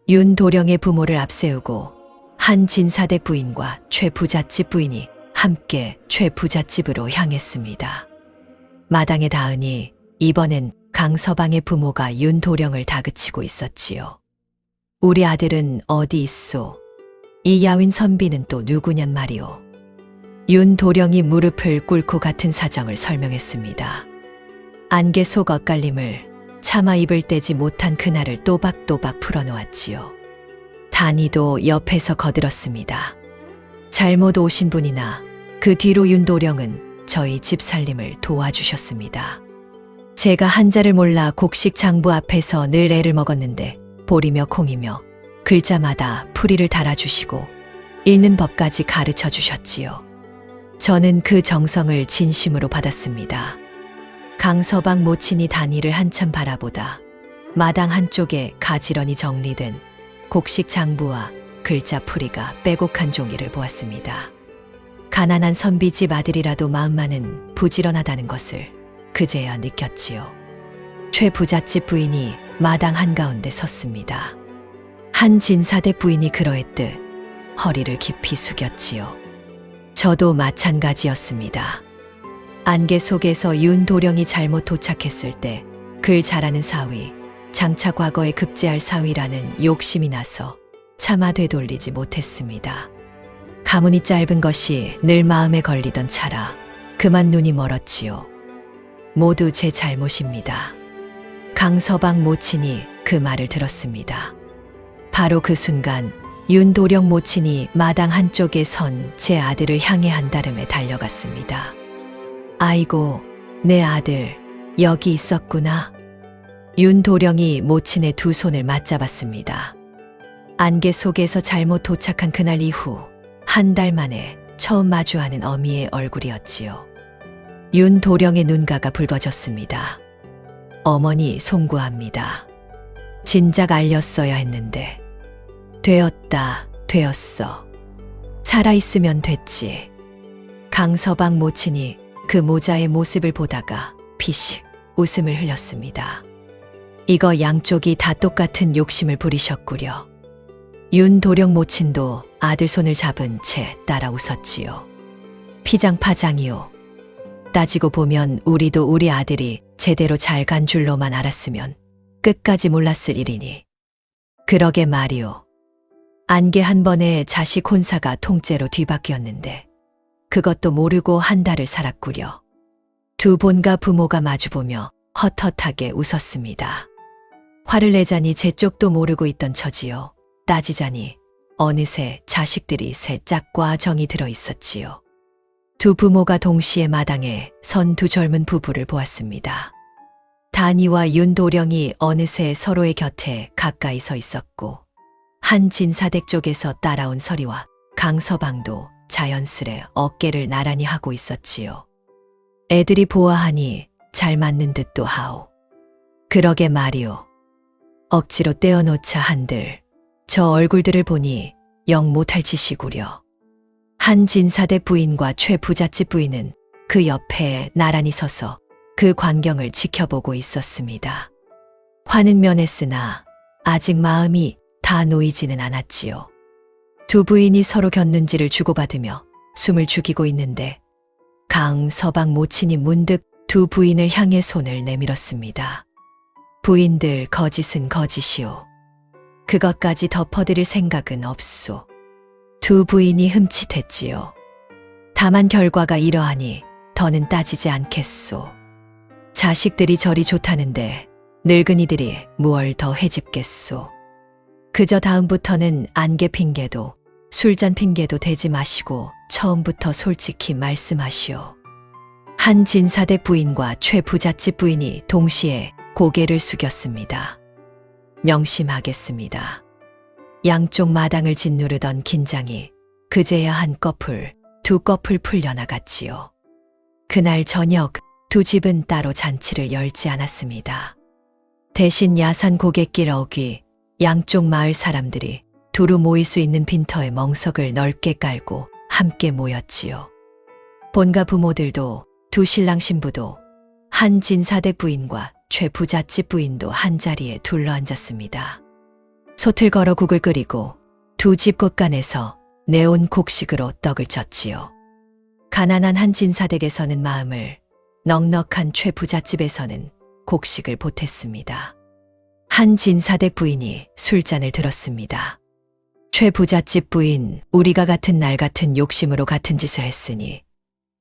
윤도령의 부모를 앞세우고 한 진사댁 부인과 최 부잣집 부인이 함께 최 부잣집으로 향했습니다. 마당에 닿으니 이번엔 강서방의 부모가 윤도령을 다그치고 있었지요. 우리 아들은 어디 있소? 이 야윈 선비는 또 누구냔 말이오. 윤도령이 무릎을 꿇고 같은 사정을 설명했습니다. 안개 속 엇갈림을 차마 입을 떼지 못한 그날을 또박또박 풀어놓았지요. 단이도 옆에서 거들었습니다. 잘못 오신 분이나 그 뒤로 윤도령은 저희 집 살림을 도와주셨습니다. 제가 한자를 몰라 곡식 장부 앞에서 늘 애를 먹었는데 보리며 콩이며 글자마다 풀이를 달아주시고 읽는 법까지 가르쳐 주셨지요. 저는 그 정성을 진심으로 받았습니다. 강서방 모친이 단이를 한참 바라보다 마당 한쪽에 가지런히 정리된 곡식 장부와 글자 풀이가 빼곡한 종이를 보았습니다. 가난한 선비집 아들이라도 마음만은 부지런하다는 것을 그제야 느꼈지요. 최 부잣집 부인이 마당 한가운데 섰습니다. 한 진사댁 부인이 그러했듯 허리를 깊이 숙였지요. 저도 마찬가지였습니다. 안개 속에서 윤도령이 잘못 도착했을 때 글 잘하는 사위, 장차 과거에 급제할 사위라는 욕심이 나서 차마 되돌리지 못했습니다. 가문이 짧은 것이 늘 마음에 걸리던 차라 그만 눈이 멀었지요. 모두 제 잘못입니다. 강서방 모친이 그 말을 들었습니다. 바로 그 순간 윤도령 모친이 마당 한쪽에 선 제 아들을 향해 한달음에 달려갔습니다. 아이고, 내 아들 여기 있었구나. 윤도령이 모친의 두 손을 맞잡았습니다. 안개 속에서 잘못 도착한 그날 이후 한 달 만에 처음 마주하는 어미의 얼굴이었지요. 윤도령의 눈가가 붉어졌습니다. 어머니 송구합니다. 진작 알렸어야 했는데. 되었어. 살아있으면 됐지. 강서방 모친이 그 모자의 모습을 보다가 피식 웃음을 흘렸습니다. 이거 양쪽이 다 똑같은 욕심을 부리셨구려. 윤도령 모친도 아들 손을 잡은 채 따라 웃었지요. 피장파장이요. 따지고 보면 우리도 우리 아들이 제대로 잘 간 줄로만 알았으면 끝까지 몰랐을 일이니. 그러게 말이오. 안개 한 번에 자식 혼사가 통째로 뒤바뀌었는데 그것도 모르고 한 달을 살았구려. 두 본가 부모가 마주보며 헛헛하게 웃었습니다. 화를 내자니 제 쪽도 모르고 있던 처지요. 따지자니 어느새 자식들이 새 짝과 정이 들어 있었지요. 두 부모가 동시에 마당에 선 두 젊은 부부를 보았습니다. 단이와 윤도령이 어느새 서로의 곁에 가까이 서 있었고 한 진사댁 쪽에서 따라온 서리와 강서방도 자연스레 어깨를 나란히 하고 있었지요. 애들이 보아하니 잘 맞는 듯도 하오. 그러게 말이오. 억지로 떼어놓자 한들 저 얼굴들을 보니 영 못할 짓이구려. 한 진사댁 부인과 최 부잣집 부인은 그 옆에 나란히 서서 그 광경을 지켜보고 있었습니다. 화는 면했으나 아직 마음이 다 놓이지는 않았지요. 두 부인이 서로 곁눈질을 주고받으며 숨을 죽이고 있는데 강서방 모친이 문득 두 부인을 향해 손을 내밀었습니다. 부인들 거짓은 거짓이오. 그것까지 덮어드릴 생각은 없소. 두 부인이 흠칫했지요. 다만 결과가 이러하니 더는 따지지 않겠소. 자식들이 저리 좋다는데 늙은이들이 무얼 더 해집겠소. 그저 다음부터는 안개 핑계도 술잔 핑계도 대지 마시고 처음부터 솔직히 말씀하시오. 한 진사댁 부인과 최 부잣집 부인이 동시에 고개를 숙였습니다. 명심하겠습니다. 양쪽 마당을 짓누르던 긴장이 그제야 한꺼풀 두 꺼풀 풀려나갔지요. 그날 저녁 두 집은 따로 잔치를 열지 않았습니다. 대신 야산 고갯길 어귀 양쪽 마을 사람들이 두루 모일 수 있는 빈터에 멍석을 넓게 깔고 함께 모였지요. 본가 부모들도 두 신랑 신부도 한 진사댁 부인과 최 부잣집 부인도 한자리에 둘러앉았습니다. 솥을 걸어 국을 끓이고 두 집 곳간에서 내온 곡식으로 떡을 쪘지요. 가난한 한 진사댁에서는 마음을, 넉넉한 최 부잣집에서는 곡식을 보탰습니다. 한 진사댁 부인이 술잔을 들었습니다. 최 부잣집 부인, 우리가 같은 날 같은 욕심으로 같은 짓을 했으니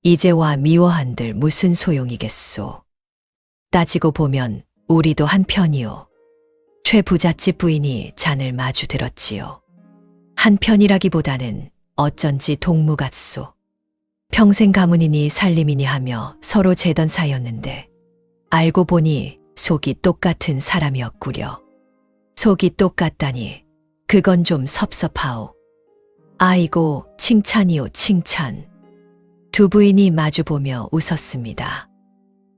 이제와 미워한들 무슨 소용이겠소. 따지고 보면 우리도 한편이요. 최 부잣집 부인이 잔을 마주 들었지요. 한편이라기보다는 어쩐지 동무 같소. 평생 가문이니 살림이니 하며 서로 재던 사이였는데 알고 보니 속이 똑같은 사람이었구려. 속이 똑같다니 그건 좀 섭섭하오. 아이고 칭찬이요 칭찬. 두 부인이 마주보며 웃었습니다.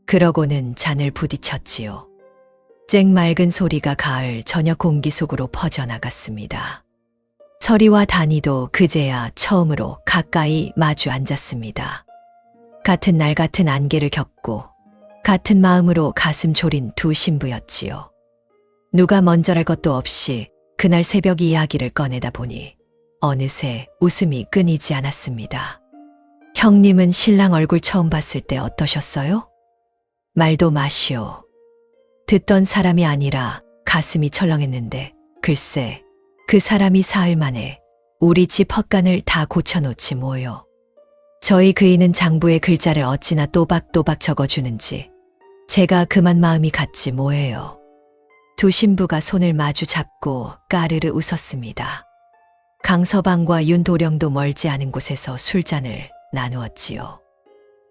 그러고는 잔을 부딪혔지요. 쨍맑은 소리가 가을 저녁 공기 속으로 퍼져나갔습니다. 서리와 단이도 그제야 처음으로 가까이 마주 앉았습니다. 같은 날 같은 안개를 겪고 같은 마음으로 가슴 졸인 두 신부였지요. 누가 먼저랄 것도 없이 그날 새벽 이야기를 꺼내다 보니 어느새 웃음이 끊이지 않았습니다. 형님은 신랑 얼굴 처음 봤을 때 어떠셨어요? 말도 마시오. 듣던 사람이 아니라 가슴이 철렁했는데 글쎄 그 사람이 사흘 만에 우리 집 헛간을 다 고쳐놓지 뭐요. 저희 그이는 장부에 글자를 어찌나 또박또박 적어주는지 제가 그만 마음이 갔지 뭐예요. 두 신부가 손을 마주 잡고 까르르 웃었습니다. 강서방과 윤도령도 멀지 않은 곳에서 술잔을 나누었지요.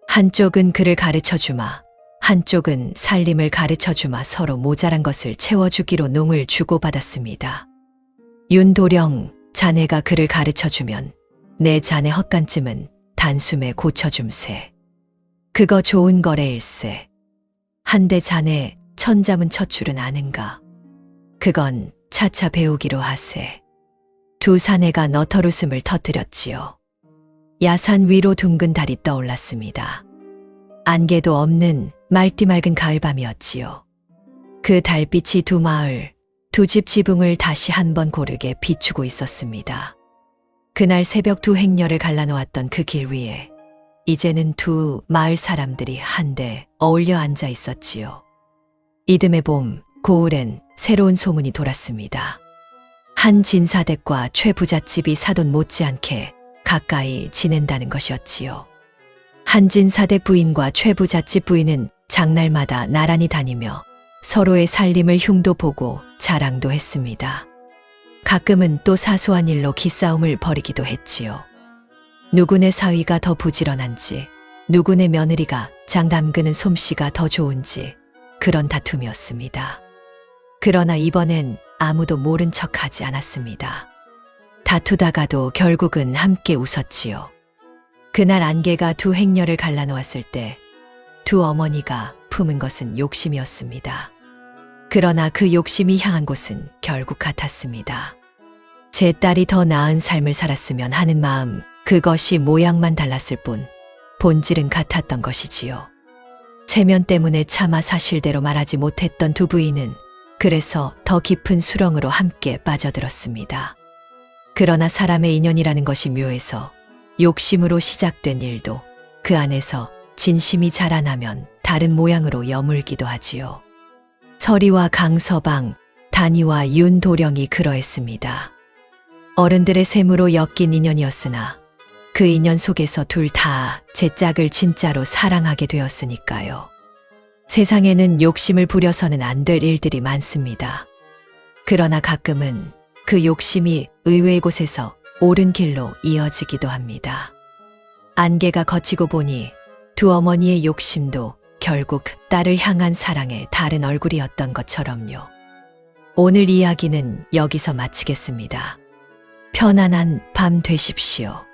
한쪽은 그를 가르쳐주마, 한쪽은 살림을 가르쳐주마 서로 모자란 것을 채워주기로 농을 주고받았습니다. 윤도령, 자네가 그를 가르쳐주면 내 자네 헛간쯤은 단숨에 고쳐줌세. 그거 좋은 거래일세. 한데 자네 천자문 첫 줄은 아는가? 그건 차차 배우기로 하세. 두 사내가 너털웃음을 터뜨렸지요. 야산 위로 둥근 달이 떠올랐습니다. 안개도 없는 맑디 맑은 가을밤이었지요. 그 달빛이 두 마을, 두 집 지붕을 다시 한번 고르게 비추고 있었습니다. 그날 새벽 두 행렬을 갈라놓았던 그 길 위에 이제는 두 마을 사람들이 한데 어울려 앉아 있었지요. 이듬해 봄, 고을엔 새로운 소문이 돌았습니다. 한 진사댁과 최 부잣집이 사돈 못지않게 가까이 지낸다는 것이었지요. 한 진사댁 부인과 최 부잣집 부인은 장날마다 나란히 다니며 서로의 살림을 흉도 보고 자랑도 했습니다. 가끔은 또 사소한 일로 기싸움을 벌이기도 했지요. 누구네 사위가 더 부지런한지, 누구네 며느리가 장 담그는 솜씨가 더 좋은지 그런 다툼이었습니다. 그러나 이번엔 아무도 모른 척하지 않았습니다. 다투다가도 결국은 함께 웃었지요. 그날 안개가 두 행렬을 갈라놓았을 때 두 어머니가 품은 것은 욕심이었습니다. 그러나 그 욕심이 향한 곳은 결국 같았습니다. 제 딸이 더 나은 삶을 살았으면 하는 마음, 그것이 모양만 달랐을 뿐 본질은 같았던 것이지요. 체면 때문에 차마 사실대로 말하지 못했던 두 부인은 그래서 더 깊은 수렁으로 함께 빠져들었습니다. 그러나 사람의 인연이라는 것이 묘해서 욕심으로 시작된 일도 그 안에서 진심이 자라나면 다른 모양으로 여물기도 하지요. 서리와 강서방, 단이와 윤도령이 그러했습니다. 어른들의 셈으로 엮인 인연이었으나 그 인연 속에서 둘 다 제 짝을 진짜로 사랑하게 되었으니까요. 세상에는 욕심을 부려서는 안 될 일들이 많습니다. 그러나 가끔은 그 욕심이 의외의 곳에서 옳은 길로 이어지기도 합니다. 안개가 걷히고 보니 두 어머니의 욕심도 결국 딸을 향한 사랑의 다른 얼굴이었던 것처럼요. 오늘 이야기는 여기서 마치겠습니다. 편안한 밤 되십시오.